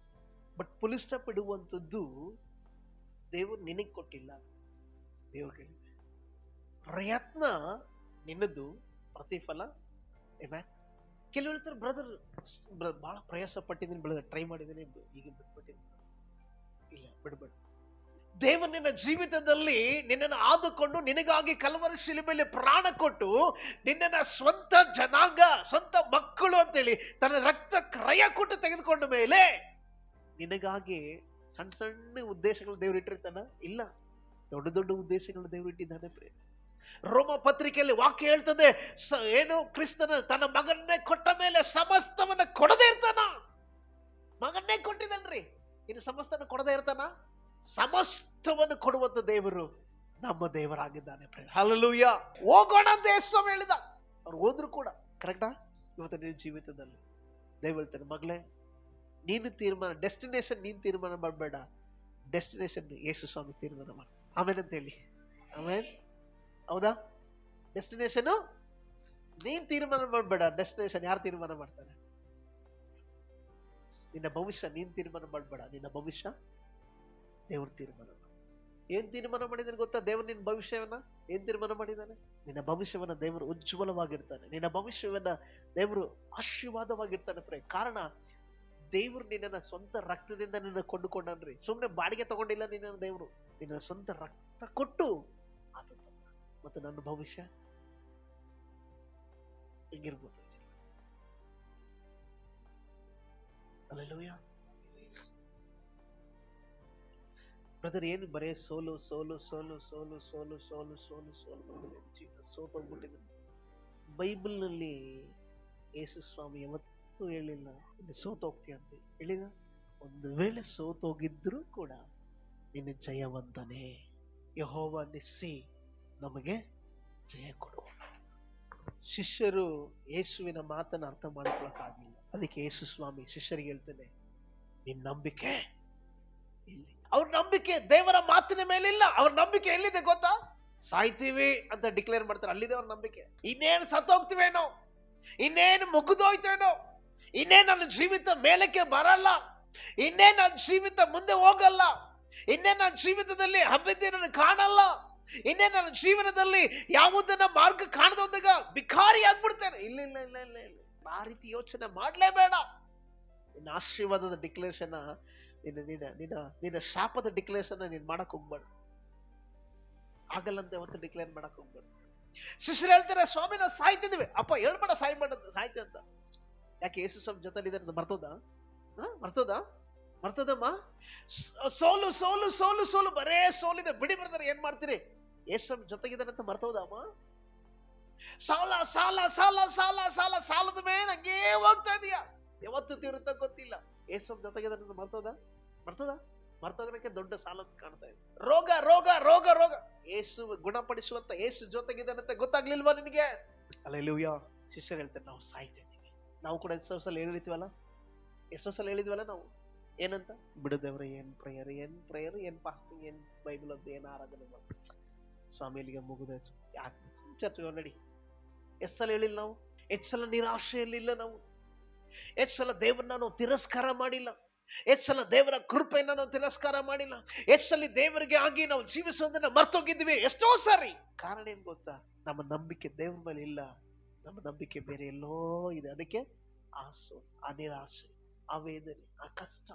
ಬಟ್ ಫುಲ್ ಸ್ಟಾಪ್ ಇಡುವಂಥದ್ದು ದೇವರು ನಿನಗೆ ಕೊಟ್ಟಿಲ್ಲ, ದೇವ್ರು ಹೇಳಿದೆ. ಪ್ರಯತ್ನ ನಿನ್ನದು, ಪ್ರತಿಫಲ ಕೆಲವು ಹೇಳ್ತಾರೆ, ಬ್ರದರ್ ಬಹಳ ಪ್ರಯಾಸ ಪಟ್ಟಿದ್ದೀನಿ ಬ್ರದರ್, ಟ್ರೈ ಮಾಡಿದ್ದೀನಿ, ಈಗ ಬಿಟ್ಬಿಟ್ಟಿದ್ದೀನಿ. ಇಲ್ಲ, ಬಿಡ್ಬೇಡ. ದೇವರು ನಿನ್ನ ಜೀವಿತದಲ್ಲಿ ನಿನ್ನನ್ನು ಆದುಕೊಂಡು ನಿನಗಾಗಿ ಕಲ್ವರಿ ಶಿಲುಬೆಯಲ್ಲಿ ಪ್ರಾಣ ಕೊಟ್ಟು ನಿನ್ನನ್ನ ಸ್ವಂತ ಜನಾಂಗ, ಸ್ವಂತ ಮಕ್ಕಳು ಅಂತೇಳಿ ತನ್ನ ರಕ್ತ ಕ್ರಯ ಕೊಟ್ಟು ತೆಗೆದುಕೊಂಡ ಮೇಲೆ ನಿನಗಾಗಿ ಸಣ್ಣ ಸಣ್ಣ ಉದ್ದೇಶಗಳು ದೇವರು ಇಟ್ಟಿರ್ತಾನ? ಇಲ್ಲ, ದೊಡ್ಡ ದೊಡ್ಡ ಉದ್ದೇಶಗಳು ದೇವರು ಇಟ್ಟಿದ್ದಾನೆ. ರೋಮ ಪತ್ರಿಕೆಯಲ್ಲಿ ವಾಕ್ಯ ಹೇಳ್ತದೆ, ಏನು ಕ್ರಿಸ್ತನ ತನ್ನ ಮಗನ್ನೇ ಕೊಟ್ಟ ಮೇಲೆ ಸಮಸ್ತವನ್ನ ಕೊಡದೇ ಇರ್ತಾನ. ಮಗನ್ನೇ ಕೊಟ್ಟಿದ್ದನ್ರಿ, ಇನ್ನು ಸಮಸ್ತನ ಕೊಡದೇ ಇರ್ತಾನ? ಸಮಸ್ತವನ್ನು ಕೊಡುವಂತ ದೇವರು ನಮ್ಮ ದೇವರಾಗಿದ್ದಾನೆ. ಹಲ್ಲೆಲೂಯಾ. ಹೋಗೋಣ ಅಂತ ಯೇಸು ಹೇಳಿದ. ಅವ್ರು ಹೋದ್ರು ಕೂಡ. ಕರೆಕ್ಟಾ? ಇವತ್ತು ನಿನ್ನ ಜೀವಿತದಲ್ಲಿ ದೇವರು ಹೇಳ್ತಾನೆ, ಮಗಳೇ ನೀನು ತೀರ್ಮಾನ, ಡೆಸ್ಟಿನೇಷನ್ ನೀನು ತೀರ್ಮಾನ ಮಾಡಬೇಡ, ಡೆಸ್ಟಿನೇಷನ್ ಯೇಸು ಸ್ವಾಮಿ ತೀರ್ಮಾನ ಮಾಡ. ಆಮೇಲೆ ಅಂತ ಹೇಳಿ, ಆಮೇಲೆ ಹೌದಾ? ಡೆಸ್ಟಿನೇಷನ್ ನೀನ್ ತೀರ್ಮಾನ ಮಾಡಬೇಡ, ಡೆಸ್ಟಿನೇಷನ್ ಯಾರು ತೀರ್ಮಾನ ಮಾಡ್ತಾರೆ? ನಿನ್ನ ಭವಿಷ್ಯ ನೀನ್ ತೀರ್ಮಾನ ಮಾಡಬೇಡ, ನಿನ್ನ ಭವಿಷ್ಯ ದೇವ್ರು ತೀರ್ಮಾನ ಮಾಡ. ಏನ್ ತೀರ್ಮಾನ ಮಾಡಿದಾನೆ ಗೊತ್ತಾ? ದೇವ್ರು ನಿನ್ನ ಭವಿಷ್ಯವನ್ನ ಏನ್ ತೀರ್ಮಾನ ಮಾಡಿದ್ದಾನೆ? ನಿನ್ನ ಭವಿಷ್ಯವನ್ನ ದೇವರು ಉಜ್ವಲವಾಗಿರ್ತಾನೆ, ನಿನ್ನ ಭವಿಷ್ಯವನ್ನ ದೇವರು ಆಶೀರ್ವಾದವಾಗಿರ್ತಾನೆ. ಕಾರಣ ದೇವ್ರು ನಿನ್ನ ಸ್ವಂತ ರಕ್ತದಿಂದ ನಿನ್ನ ಕೊಂಡುಕೊಂಡನ್ರಿ. ಸುಮ್ನೆ ಬಾಡಿಗೆ ತಗೊಂಡಿಲ್ಲ ನಿನ್ನ ದೇವ್ರು, ನಿನ್ನ ಸ್ವಂತ ರಕ್ತ ಕೊಟ್ಟು ಆತ. ಮತ್ತೆ ನನ್ನ ಭವಿಷ್ಯ ಹೆಂಗಿರ್ಬೋದು? ಹಲ್ಲೆಲೂಯಾ. ಬ್ರದರ್ ಏನು ಬರೇ ಸೋಲು ಸೋಲು ಸೋಲು ಸೋಲು ಸೋಲು ಸೋಲು ಸೋಲು ಸೋಲು ಜೀವಿತ ಸೋತೋಗ್ಬಿಟ್ಟಿದೆ. ಬೈಬಲ್ನಲ್ಲಿ ಯೇಸು ಸ್ವಾಮಿ ಯಾವತ್ತೂ ಹೇಳಿಲ್ಲ ನೀನು ಸೋತೋಗ್ತೀಯ ಅಂತ ಹೇಳಿದ. ಒಂದು ವೇಳೆ ಸೋತೋಗಿದ್ರೂ ಕೂಡ ನಿನ್ನ ಜಯವಂತನೇ. ಯೆಹೋವ ನಿಸ್ಸಿ ನಮಗೆ ಜಯ ಕೊಡುವ. ಶಿಷ್ಯರು ಯೇಸುವಿನ ಮಾತನ್ನು ಅರ್ಥ ಮಾಡ್ಕೊಳಕ್ಕಾಗಿಲ್ಲ. ಅದಕ್ಕೆ ಯೇಸು ಸ್ವಾಮಿ ಶಿಷ್ಯರಿಗೆ ಹೇಳ್ತಾನೆ, ನಿನ್ನ ನಂಬಿಕೆ ಎಲ್ಲಿ? ಅವ್ರ ನಂಬಿಕೆ ದೇವರ ಮಾತಿನ ಮೇಲಿಲ್ಲ. ಅವ್ರ ನಂಬಿಕೆ ಎಲ್ಲಿದೆ ಗೊತ್ತಾ? ಸಾಯ್ತೀವಿ ಅಂತ ಡಿಕ್ಲೇರ್ ಮಾಡ್ತಾರೆ, ಅಲ್ಲಿದೆ ಅವ್ರ ನಂಬಿಕೆ. ಇನ್ನೇನು ಸತ್ತೋಗ್ತೀವೇನೋ, ಇನ್ನೇನು ಮುಗಿದೋಯ್ತೇನೋ, ಇನ್ನೇನು ನನ್ನ ಜೀವಿತ ಮೇಲಕ್ಕೆ ಬರಲ್ಲ, ಇನ್ನೇನು ನನ್ನ ಜೀವಿತ ಮುಂದೆ ಹೋಗಲ್ಲ, ಇನ್ನೇನು ನನ್ನ ಜೀವಿತದಲ್ಲಿ ಅಭಿವೃದ್ಧಿಯನ್ನು ಕಾಣಲ್ಲ, ಇನ್ನೇ ನನ್ನ ಜೀವನದಲ್ಲಿ ಯಾವುದನ್ನ ಮಾರ್ಗ ಕಾಣದೋದಾಗ ಬಿಕಾರಿ ಆಗ್ಬಿಡ್ತೇನೆ. ಇಲ್ಲ ಇಲ್ಲ ಇಲ್ಲ ಇಲ್ಲ ಇಲ್ಲ, ಆ ರೀತಿ ಯೋಚನೆ ಮಾಡ್ಲೇಬೇಡ. ನಿನ್ನ ಆಶೀರ್ವಾದದ ಡಿಕ್ಲೇರೇಷನ್, ನಿನ್ನ ಶಾಪದ ಡಿಕ್ಲೇರೇಷನ್ ನೀನ್ ಮಾಡಕ್ ಹೋಗ್ಬೇಡ. ಆಗಲ್ಲಂತೆ ಅವತ್ತು ಡಿಕ್ಲೇರ್ ಮಾಡಕ್ ಹೋಗ್ಬೇಡ. ಶಿಷ್ಯರು ಹೇಳ್ತಾರೆ, ಸ್ವಾಮಿ ನಾವು ಸಾಯ್ತಿದ್ವಿ. ಅಪ್ಪ ಹೇಳ್ಬೇಡ ಸಾಯ್ತೆ ಅಂತ. ಯಾಕೆ? ಯೇಸು ಸ್ವಾಮಿ ಜೊತೆಲಿದ್ದಾರೆ. ಮರ್ತದಮ್ಮ. ಸೋಲು ಸೋಲು ಸೋಲು ಸೋಲು, ಬರೇ ಸೋಲಿದೆ, ಬಿಡಿ ಬರ್ತಾರೆ. ಏನ್ ಮಾಡ್ತೀರಿ? ಯೇಸು ಸ್ವಾಮಿ ಜೊತೆಗಿದ್ದಾರಂತ ಮರ್ತೋದಮ್ಮ. ಸಾಲ ಸಾಲ ಸಾಲ ಸಾಲ ಸಾಲ ಸಾಲದ ಮೇಲೆ ಹಂಗೇ ಹೋಗ್ತಾ ಇದೀಯ, ಯಾವತ್ತು ತೀರುತ್ತ ಗೊತ್ತಿಲ್ಲ. ಯೇಸು ಸ್ವಾಮಿ ಜೊತೆಗಿದ್ದಾರಂತ ಮರ್ತೋಗಕ್ಕೆ ದೊಡ್ಡ ಸಾಲ ಕಾಣ್ತಾ ಇದೆ. ರೋಗ ರೋಗ ರೋಗ ರೋಗ, ಯೇಸು ಗುಣಪಡಿಸುವಂತ ಯೇಸು ಜೊತೆಗಿದ್ದಾನಂತ ಗೊತ್ತಾಗ್ಲಿಲ್ವಾ ನಿನಗೆ? ಹಲ್ಲೆಲೂಯಾ. ಶಿಷ್ಯರು ಹೇಳ್ತಾರೆ, ನಾವು ಸಾಯ್ತಾ ಇದ್ದೀವಿ. ನಾವು ಕೂಡ ಎಷ್ಟೋ ಸಲ ಹೇಳಿದ್ವಲ್ಲ ನಾವು. ಏನಂತ? ಬಿಡದೇವ್ರೆ, ಏನ್ ಪ್ರೇಯರ್, ಏನ್ ಫಾಸ್ಟಿಂಗ್, ಏನ್ ಬೈಬಲ್ ಅಂತ, ಏನ್ ಆರಾಧನೆ ಮಾಡ. ಸ್ವಾಮಿಯಲ್ಲಿಗೆ ಮುಗಿದ ಯಾಕೆ ಚರ್ಚೆ ನಡಿ. ಎಷ್ಟು ಸಲ ಹೇಳಿಲ್ಲ ನಾವು? ಎಷ್ಟು ಸಲ ನಿರಾಶೆಯಲ್ಲಿಲ್ಲ ನಾವು? ಎಷ್ಟು ಸಲ ದೇವರನ್ನ ನಾವು ತಿರಸ್ಕಾರ ಮಾಡಿಲ್ಲ? ಎಷ್ಟು ಸಲ ದೇವರ ಕೃಪೆಯನ್ನ ನಾವು ತಿರಸ್ಕಾರ ಮಾಡಿಲ್ಲ? ಎಷ್ಟು ಸಲ ದೇವರಿಗೆ ಆಗಿ ನಾವು ಜೀವಿಸೋದನ್ನ ಮರ್ತೋಗಿದ್ವಿ ಎಷ್ಟೋ ಸಾರಿ. ಕಾರಣ ಏನ್ ಗೊತ್ತಾ? ನಮ್ಮ ನಂಬಿಕೆ ದೇವ್ರ ಮೇಲೆ ಇಲ್ಲ, ನಮ್ಮ ನಂಬಿಕೆ ಬೇರೆ ಎಲ್ಲೋ ಇದೆ. ಅದಕ್ಕೆ ಆ ಸೋಲು, ಆ ನಿರಾಶೆ, ಆ ವೇದನೆ, ಆ ಕಷ್ಟ,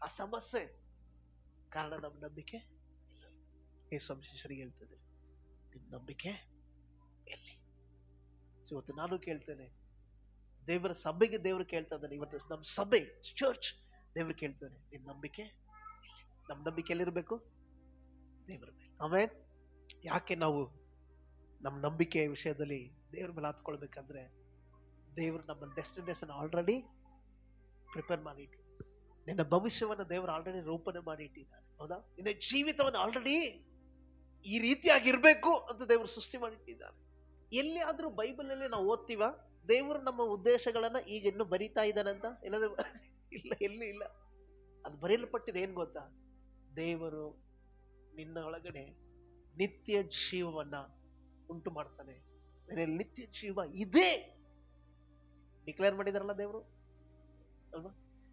ಆ ಸಮಸ್ಯೆ ಕಾರಣ ನಮ್ಮ ನಂಬಿಕೆ ಇಲ್ಲ. ಯೇಸು ಶಿಷ್ಯರಿಗೆ ಹೇಳ್ತದೆ, ನಿನ್ನ ನಂಬಿಕೆ ಎಲ್ಲಿ? ಇವತ್ತು ನಾನು ಕೇಳ್ತೇನೆ, ದೇವರ ಸಭೆಗೆ ದೇವರು ಕೇಳ್ತಾ ಇದ್ದಾನೆ. ಇವತ್ತು ನಮ್ಮ ಸಭೆ, ಚರ್ಚ್, ದೇವರು ಕೇಳ್ತಾನೆ, ನಿನ್ನ ನಂಬಿಕೆ ಎಲ್ಲಿ? ನಮ್ಮ ನಂಬಿಕೆ ಎಲ್ಲಿರ್ಬೇಕು? ದೇವರ ಮೇಲೆ. ಆಮೇಲೆ ಯಾಕೆ ನಾವು ನಮ್ಮ ನಂಬಿಕೆಯ ವಿಷಯದಲ್ಲಿ ದೇವ್ರ ಮೇಲೆ ಹತ್ಕೊಳ್ಬೇಕಂದ್ರೆ, ದೇವರು ನಮ್ಮ ಡೆಸ್ಟಿನೇಷನ್ ಆಲ್ರೆಡಿ ಪ್ರಿಪೇರ್ ಮಾಡಿ ಇಟ್ಟಿದ್ದಾರೆ. ನಿನ್ನ ಭವಿಷ್ಯವನ್ನು ದೇವರು ಆಲ್ರೆಡಿ ರೂಪಣೆ ಮಾಡಿ ಇಟ್ಟಿದ್ದಾರೆ. ಹೌದಾ? ನಿನ್ನ ಜೀವಿತವನ್ನು ಆಲ್ರೆಡಿ ಈ ರೀತಿಯಾಗಿರ್ಬೇಕು ಅಂತ ದೇವರು ಸೃಷ್ಟಿ ಮಾಡಿಟ್ಟಿದ್ದಾರೆ. ಎಲ್ಲಿ ಆದ್ರೂ ಬೈಬಲ್ನಲ್ಲಿ ನಾವು ಓದ್ತೀವ ದೇವರು ನಮ್ಮ ಉದ್ದೇಶಗಳನ್ನ ಈಗ ಇನ್ನು ಬರೀತಾ ಇದ್ದಾನಂತ? ಎಲ್ಲಾದ್ರೂ ಇಲ್ಲ, ಎಲ್ಲಿ ಇಲ್ಲ. ಅದು ಬರೆಯಲ್ಪಟ್ಟಿದೆ. ಏನ್ ಗೊತ್ತಾ? ದೇವರು ನಿನ್ನ ಒಳಗಡೆ ನಿತ್ಯ ಜೀವವನ್ನ ಉಂಟು ಮಾಡ್ತಾನೆ. ನಿತ್ಯ ಜೀವ ಇದೆ ಡಿಕ್ಲೇರ್ ಮಾಡಿದಾರಲ್ಲ ದೇವರು, ಅಲ್ವಾ?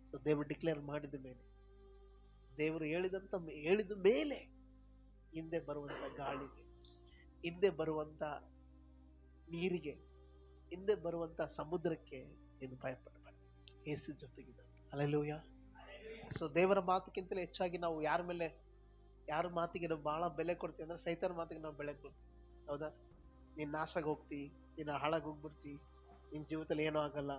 ಸೊ ದೇವರು ಡಿಕ್ಲೇರ್ ಮಾಡಿದ ಮೇಲೆ, ದೇವರು ಹೇಳಿದ ಮೇಲೆ ಹಿಂದೆ ಬರುವಂತ ಗಾಳಿಗೆ, ಹಿಂದೆ ಬರುವಂತ ನೀರಿಗೆ, ಹಿಂದೆ ಬರುವಂತ ಸಮುದ್ರಕ್ಕೆ ನೀನು ಭಯಪಡಬೇಡ. ಯೇಸು ಜೊತೆಗಿದ್ದಾನೆ. ಹಲ್ಲೆಲೂಯಾ. ಸೊ ದೇವರ ಮಾತಿಗಿಂತಲೇ ಹೆಚ್ಚಾಗಿ ನಾವು ಯಾರ ಮಾತಿಗೆ ನಾವು ಬಹಳ ಬೆಲೆ ಕೊಡ್ತೀವಿ ಅಂದ್ರೆ ಸೈತಾನ ಮಾತಿಗೆ ನಾವು ಬೆಲೆ ಕೊಡ್ತೀವಿ. ಹೌದಾ? ನೀನ್ ನಾಶಾಗಿ ಹೋಗ್ತಿ, ನೀನು ಹಾಳಾಗಿ ಹೋಗ್ಬಿಡ್ತಿ, ನಿನ್ ಜೀವಿತದಲ್ಲಿ ಏನೂ ಆಗಲ್ಲ,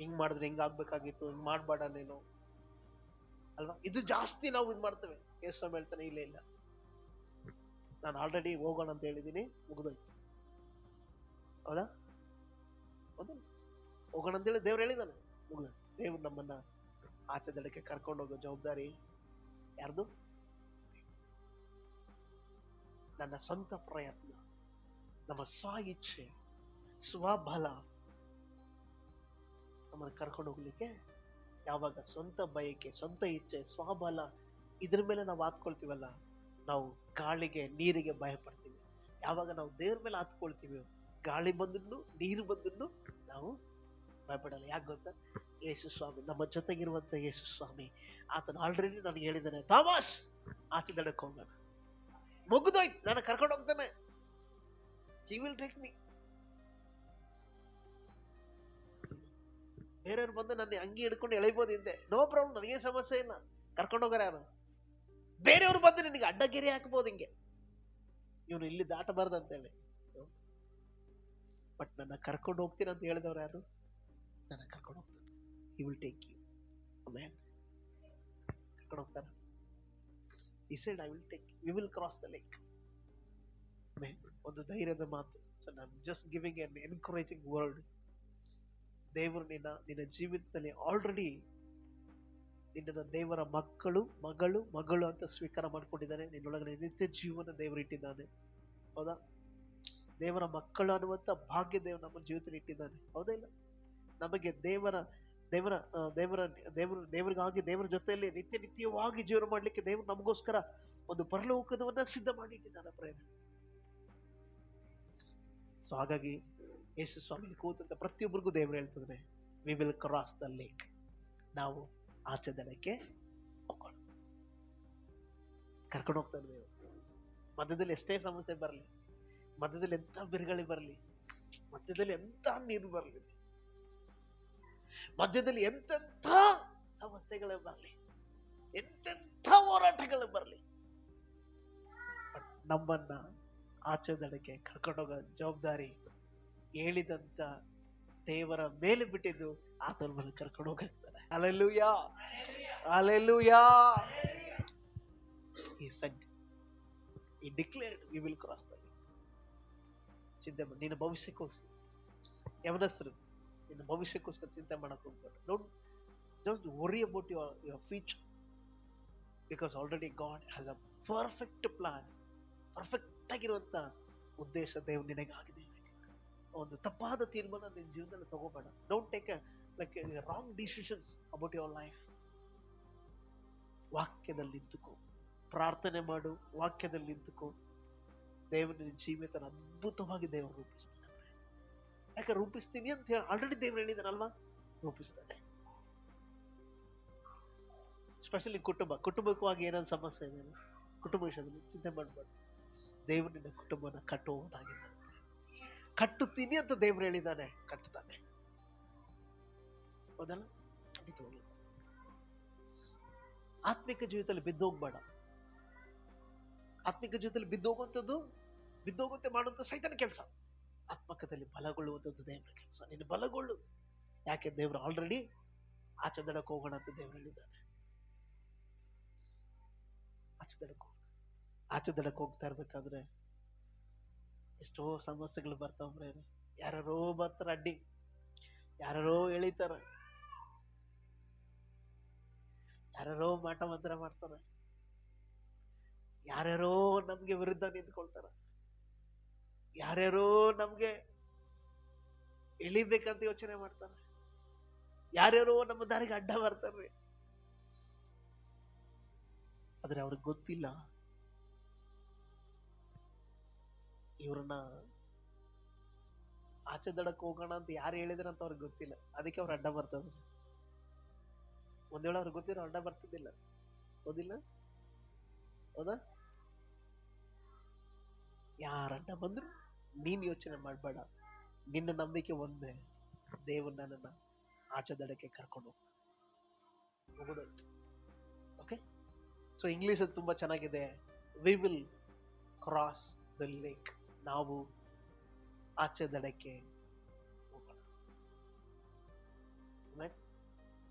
ಹಿಂಗ್ ಮಾಡಿದ್ರೆ ಹಿಂಗ್ ಆಗ್ಬೇಕಾಗಿತ್ತು, ಹಿಂಗ್ ಮಾಡ್ಬೇಡ ನೀನು, ಅಲ್ವಾ? ಇದು ಜಾಸ್ತಿ ನಾವು ಇದು ಮಾಡ್ತೇವೆ. ಯೇಸು ಸ್ವಾಮಿ ಹೇಳ್ತಾನೆ, ಇಲ್ಲ ಇಲ್ಲ, ನಾನು ಆಲ್ರೆಡಿ ಹೋಗೋಣ ಅಂತ ಹೇಳಿದ್ದೀನಿ, ಮುಗಿದೋಯ್ತು. ಹೌದಾ? ಹೌದಾ? ಹೋಗೋಣ ಅಂತೇಳಿ ದೇವ್ರು ಹೇಳಿದಾನೆ, ಮುಗಿದ. ದೇವ್ರು ನಮ್ಮನ್ನ ಆಚೆ ದಡಕ್ಕೆ ಕರ್ಕೊಂಡು ಹೋಗೋ ಜವಾಬ್ದಾರಿ ಯಾರ್ದು? ನನ್ನ ಸ್ವಂತ ಪ್ರಯತ್ನ, ನಮ್ಮ ಸ್ವ ಇಚ್ಛೆ, ಸ್ವಬಲ ನಮ್ಮನ್ನು ಕರ್ಕೊಂಡು ಹೋಗ್ಲಿಕ್ಕೆ, ಯಾವಾಗ ಸ್ವಂತ ಬಯಕೆ, ಸ್ವಂತ ಇಚ್ಛೆ, ಸ್ವಬಲ ಇದ್ರ ಮೇಲೆ ನಾವು ಹಾತ್ಕೊಳ್ತೀವಲ್ಲ, ನಾವು ಗಾಳಿಗೆ ನೀರಿಗೆ ಭಯ ಪಡ್ತೀವಿ. ಯಾವಾಗ ನಾವು ದೇವ್ರ ಮೇಲೆ ಹಾತ್ಕೊಳ್ತೀವಿ, ಗಾಳಿ ಬಂದ್ರು ನೀರು ಬಂದ್ರು ನಾವು ಭಯಪಡಲ್ಲ. ಯಾಕೆ ಗೊತ್ತಾ? ಯೇಸು ಸ್ವಾಮಿ, ನಮ್ಮ ಜೊತೆಗಿರುವಂತ ಯೇಸು ಸ್ವಾಮಿ, ಆತನ ಆಲ್ರೆಡಿ ನನಗೆ ಹೇಳಿದ್ದಾನೆ, ಥಾಮಸ್ ಆಚೆ ದಡಕ್ಕೆ ಹೋಗೋಣ, ಮುಗಿದೋಯ್ತು, ನಾನು ಕರ್ಕೊಂಡು ಹೋಗ್ತಾನೆ, ಹಿ ವಿಲ್ ಟೇಕ್ ಮೀ. ಬೇರೆಯವ್ರು ಬಂದು ನನ್ನ ಅಂಗಿ ಹಿಡ್ಕೊಂಡು ಎಳಿಬೋದು ಹಿಂದೆ, ನೋ ಪ್ರಾಬ್ಲಮ್, ನನಗೇನು ಸಮಸ್ಯೆ ಇಲ್ಲ, ಕರ್ಕೊಂಡು ಹೋಗಾರ ಯಾರು. ಬೇರೆಯವ್ರು ಬಂದು ನಿನಗೆ ಅಡ್ಡಗೆರೆ ಹಾಕ್ಬೋದು ಹಿಂಗೆ, ಇವನು ಇಲ್ಲಿ ದಾಟಬಾರ್ದು ಅಂತೇಳಿ. ಬಟ್ ನನ್ನ ಕರ್ಕೊಂಡು ಹೋಗ್ತೀನಿ ಅಂತ ಹೇಳಿದವ್ರು ಯಾರು? ನನ್ನ ಕರ್ಕೊಂಡು ಹೋಗ್ತಾನೆ. He will take you. Amen. ಕರ್ಕೊಂಡು ಹೋಗ್ತಾನೆ. He said, I will take you. We will cross the lake. Amen. ಒಂದು ಧೈರ್ಯದ ಮಾತು. So I'm just giving an encouraging word. ದೇವರು ನಿನ್ನ ಜೀವಿತದಲ್ಲಿ ಆಲ್ರೆಡಿ ನಿನ್ನ ದೇವರ ಮಗಳು ಅಂತ ಸ್ವೀಕಾರ ಮಾಡ್ಕೊಂಡಿದ್ದಾನೆ. ನಿನ್ನೊಳಗಡೆ ನಿತ್ಯ ಜೀವನ ದೇವರು ಇಟ್ಟಿದ್ದಾನೆ. ಹೌದಾ? ದೇವರ ಮಕ್ಕಳು ಅನ್ನುವಂತ ಭಾಗ್ಯ ದೇವರು ನಮ್ಮ ಜೀವಿತದಲ್ಲಿ ಇಟ್ಟಿದ್ದಾನೆ. ಹೌದಾ ಇಲ್ಲ? ನಮಗೆ ದೇವರಿಗಾಗಿ ದೇವರ ಜೊತೆಯಲ್ಲಿ ನಿತ್ಯವಾಗಿ ಜೀವನ ಮಾಡ್ಲಿಕ್ಕೆ ದೇವರು ನಮಗೋಸ್ಕರ ಒಂದು ಪರಲೋಕದವನ್ನ ಸಿದ್ಧ ಮಾಡಿ ಇಟ್ಟಿದ್ದಾನೆ ಪ್ರೇಮ. ಸೊ ಹಾಗಾಗಿ ಯೇಸು ಸ್ವಾಮಿ ಕೂತಂತ ಪ್ರತಿಯೊಬ್ಬರಿಗೂ ದೇವರು ಹೇಳ್ತಿದ್ರೆ, we will cross the lake. ನಾವು ಆಚೆ ದಡಕ್ಕೆ ಹೋಗೋಣ. ಕರ್ಕೊಂಡು ಹೋಗ್ತಾನೆ ದೇವರು. ಮಧ್ಯದಲ್ಲಿ ಎಷ್ಟೇ ಸಮಸ್ಯೆ ಬರಲಿ, ಮಧ್ಯದಲ್ಲಿ ಎಂತ ಬಿರುಗಾಳಿ ಬರಲಿ, ಮಧ್ಯದಲ್ಲಿ ಎಂತ ನೀರು ಬರಲಿ, ಮಧ್ಯದಲ್ಲಿ ಎಂತೆಂಥ ಸಮಸ್ಯೆಗಳೇ ಬರಲಿ, ಎಂತೆಂಥ ಹೋರಾಟಗಳು ಬರಲಿ, ಬಟ್ ನಮ್ಮನ್ನ ಆಚೆ ದಡಕ್ಕೆ ಕರ್ಕೊಂಡೋಗೋ ಜವಾಬ್ದಾರಿ ಹೇಳಿದಂತ ದೇವರ ಮೇಲೆ ಬಿಟ್ಟಿದ್ದು ಆತನ ಮೇಲೆ ಕರ್ಕೊಂಡು ಹೋಗ್ತಾರೆ. Hallelujah, hallelujah. He said, he declared, we will cross the lake. ಚಿಂತೆ ಮಾಡಿ, ನಿನ್ನ ಭವಿಷ್ಯಕ್ಕೋಸ್ಕರ ಯವನಸ್ಥರು, ನಿನ್ನ ಭವಿಷ್ಯಕ್ಕೋಸ್ಕರ ಚಿಂತೆ ಮಾಡಕ್ ಹೋಗ್ಬೇಡ. Don't worry about your future, because already God has a perfect plan. Perfect ಆಗಿರುವಂತ ಉದ್ದೇಶ ದೇವರು ನಿನಗಾಗಿದೆ. ಒಂದು ತಪ್ಪಾದ ತೀರ್ಮಾನ ನಿನ್ನ ಜೀವನದಲ್ಲಿ ತಗೋಬೇಡ. Don't take wrong decisions about your life. ವಾಕ್ಯದಲ್ಲಿ ನಿಂತುಕೋ, ಪ್ರಾರ್ಥನೆ ಮಾಡು, ವಾಕ್ಯದಲ್ಲಿ ನಿಂತುಕೋ. ದೇವರ ಜೀವಿತ ಅದ್ಭುತವಾಗಿ ದೇವರು ರೂಪಿಸ್ತಾನೆ. ಯಾಕೆ ರೂಪಿಸ್ತೀನಿ ಅಂತ ಹೇಳಿ ಆಲ್ರೆಡಿ ದೇವರು ಹೇಳಿದಾನಲ್ವಾ, ರೂಪಿಸ್ತಾನೆ. ಸ್ಪೆಷಲಿ ಕುಟುಂಬಕವಾಗಿ ಏನಾದ್ರು ಸಮಸ್ಯೆ ಇದೆ, ಕುಟುಂಬ ವಿಷಯದಲ್ಲಿ ಚಿಂತೆ ಮಾಡಬಾರ್ದು. ದೇವರು ನಿನ್ನ ಕುಟುಂಬನ ಕಟ್ಟುವವನಾಗಿದ್ದಾನೆ. ಕಟ್ಟುತ್ತೀನಿ ಅಂತ ದೇವರು ಹೇಳಿದ್ದಾನೆ, ಕಟ್ಟುತ್ತಾನೆ. ಹೌದಲ್ಲ? ಖಂಡಿತವಾಗ್ಲೂ ಆತ್ಮಿಕ ಜೀವಿತದಲ್ಲಿ ಬಿದ್ದೋಗ್ಬೇಡ. ಆತ್ಮಿಕ ಜೀವಿತದಲ್ಲಿ ಬಿದ್ದೋಗುವಂತೆ ಮಾಡುವಂತ ಸೈತನ ಕೆಲಸ. ಆತ್ಮಕದಲ್ಲಿ ಬಲಗೊಳ್ಳುವಂಥದ್ದು ದೇವರ ಕೆಲಸ. ನೀನು ಬಲಗೊಳ್ಳು. ಯಾಕೆ? ದೇವರು ಆಲ್ರೆಡಿ ಆಚೆ ದಡಕ್ಕೆ ಹೋಗೋಣ ಅಂತ ದೇವರು ಹೇಳಿದ್ದಾನೆ. ಆಚೆ ದಡಕ್ಕೆ ಹೋಗ್ತಾ ಇರ್ಬೇಕಾದ್ರೆ ಎಷ್ಟೋ ಸಮಸ್ಯೆಗಳು ಬರ್ತಾವ್ರೆ. ಯಾರೋ ಬರ್ತಾರ ಅಡ್ಡಿ, ಯಾರೋ ಎಳಿತಾರ, ಯಾರೋ ಮಾಟ ಮಂತ್ರ ಮಾಡ್ತಾರ, ಯಾರ್ಯಾರೋ ನಮ್ಗೆ ವಿರುದ್ಧ ನಿಂತ್ಕೊಳ್ತಾರ, ಯಾರ್ಯಾರೋ ನಮ್ಗೆ ಇಳಿಬೇಕಂತ ಯೋಚನೆ ಮಾಡ್ತಾರೆ, ಯಾರ್ಯಾರೋ ನಮ್ಮ ದಾರಿಗೆ ಅಡ್ಡ ಬರ್ತಾರ್ರಿ. ಆದ್ರೆ ಅವ್ರಿಗೆ ಗೊತ್ತಿಲ್ಲ, ಇವ್ರನ್ನ ಆಚೆ ದಡಕ್ಕೆ ಹೋಗೋಣ ಅಂತ ಯಾರು ಹೇಳಿದ್ರ ಅಂತ ಅವ್ರಿಗೆ ಗೊತ್ತಿಲ್ಲ. ಅದಕ್ಕೆ ಅವ್ರು ಅಡ್ಡ ಬರ್ತದ್ರು. ಒಂದ್ ವೇಳೆ ಅವ್ರಿಗೆ ಗೊತ್ತಿರೋ ಅಡ್ಡ ಬರ್ತಿದ್ದಿಲ್ಲ. ಹೌದಿಲ್ಲ? ಹೌದಾ? ಯಾರ ಅಡ್ಡ ಬಂದ್ರು ನೀನ್ ಯೋಚನೆ ಮಾಡ್ಬೇಡ. ನಿನ್ನ ನಂಬಿಕೆ ಒಂದೇ, ದೇವರು ನನ್ನನ್ನ ಆಚೆ ದಡಕ್ಕೆ ಕರ್ಕೊಂಡು ಹೋಗ್ತಾನೆ. ಓಕೆ? ಸೊ ಇಂಗ್ಲಿಷ್ ಅದು ತುಂಬಾ ಚೆನ್ನಾಗಿದೆ. V will cross the lake. ನಾವು ಆಚೆ ದಡಕ್ಕೆ ಹೋಗೋಣ.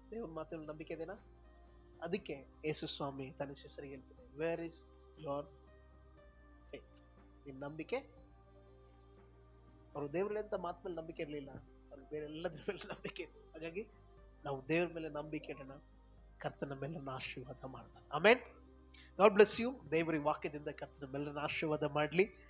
ದೇವ್ರ ಮಾತುಗಳು ನಂಬಿಕೆ ಇದೆನಾ? ಅದಕ್ಕೆ ಯೇಸು ಸ್ವಾಮಿ ತನ್ನ ಶಿಷ್ಯರಿಗೆ ಹೇಳ್ತಾರೆ, ವೇರ್ ಇಸ್ ಯೋರ್ ಫೇತ್? ನಿನ್ನ ನಂಬಿಕೆ. ಅವರು ದೇವ್ರ ಅಂತ ಮಾತು ಮೇಲೆ ನಂಬಿಕೆ ಇರಲಿಲ್ಲ, ಅವ್ರಿಗೆ ಬೇರೆ ಎಲ್ಲದ್ರ ಮೇಲೆ ನಂಬಿಕೆ ಇತ್ತು. ಹಾಗಾಗಿ ನಾವು ದೇವ್ರ ಮೇಲೆ ನಂಬಿಕೆ ಇಡೋಣ. ಕರ್ತನ ಮೇಲನ್ನ ಆಶೀರ್ವಾದ ಮಾಡ್ತಾನೆ. ಆಮೇನ್. God bless you. ದೇವರ ವಾಕ್ಯದಿಂದ ಕರ್ತನ ಮೇಲನ್ನ ಆಶೀರ್ವಾದ ಮಾಡಲಿ.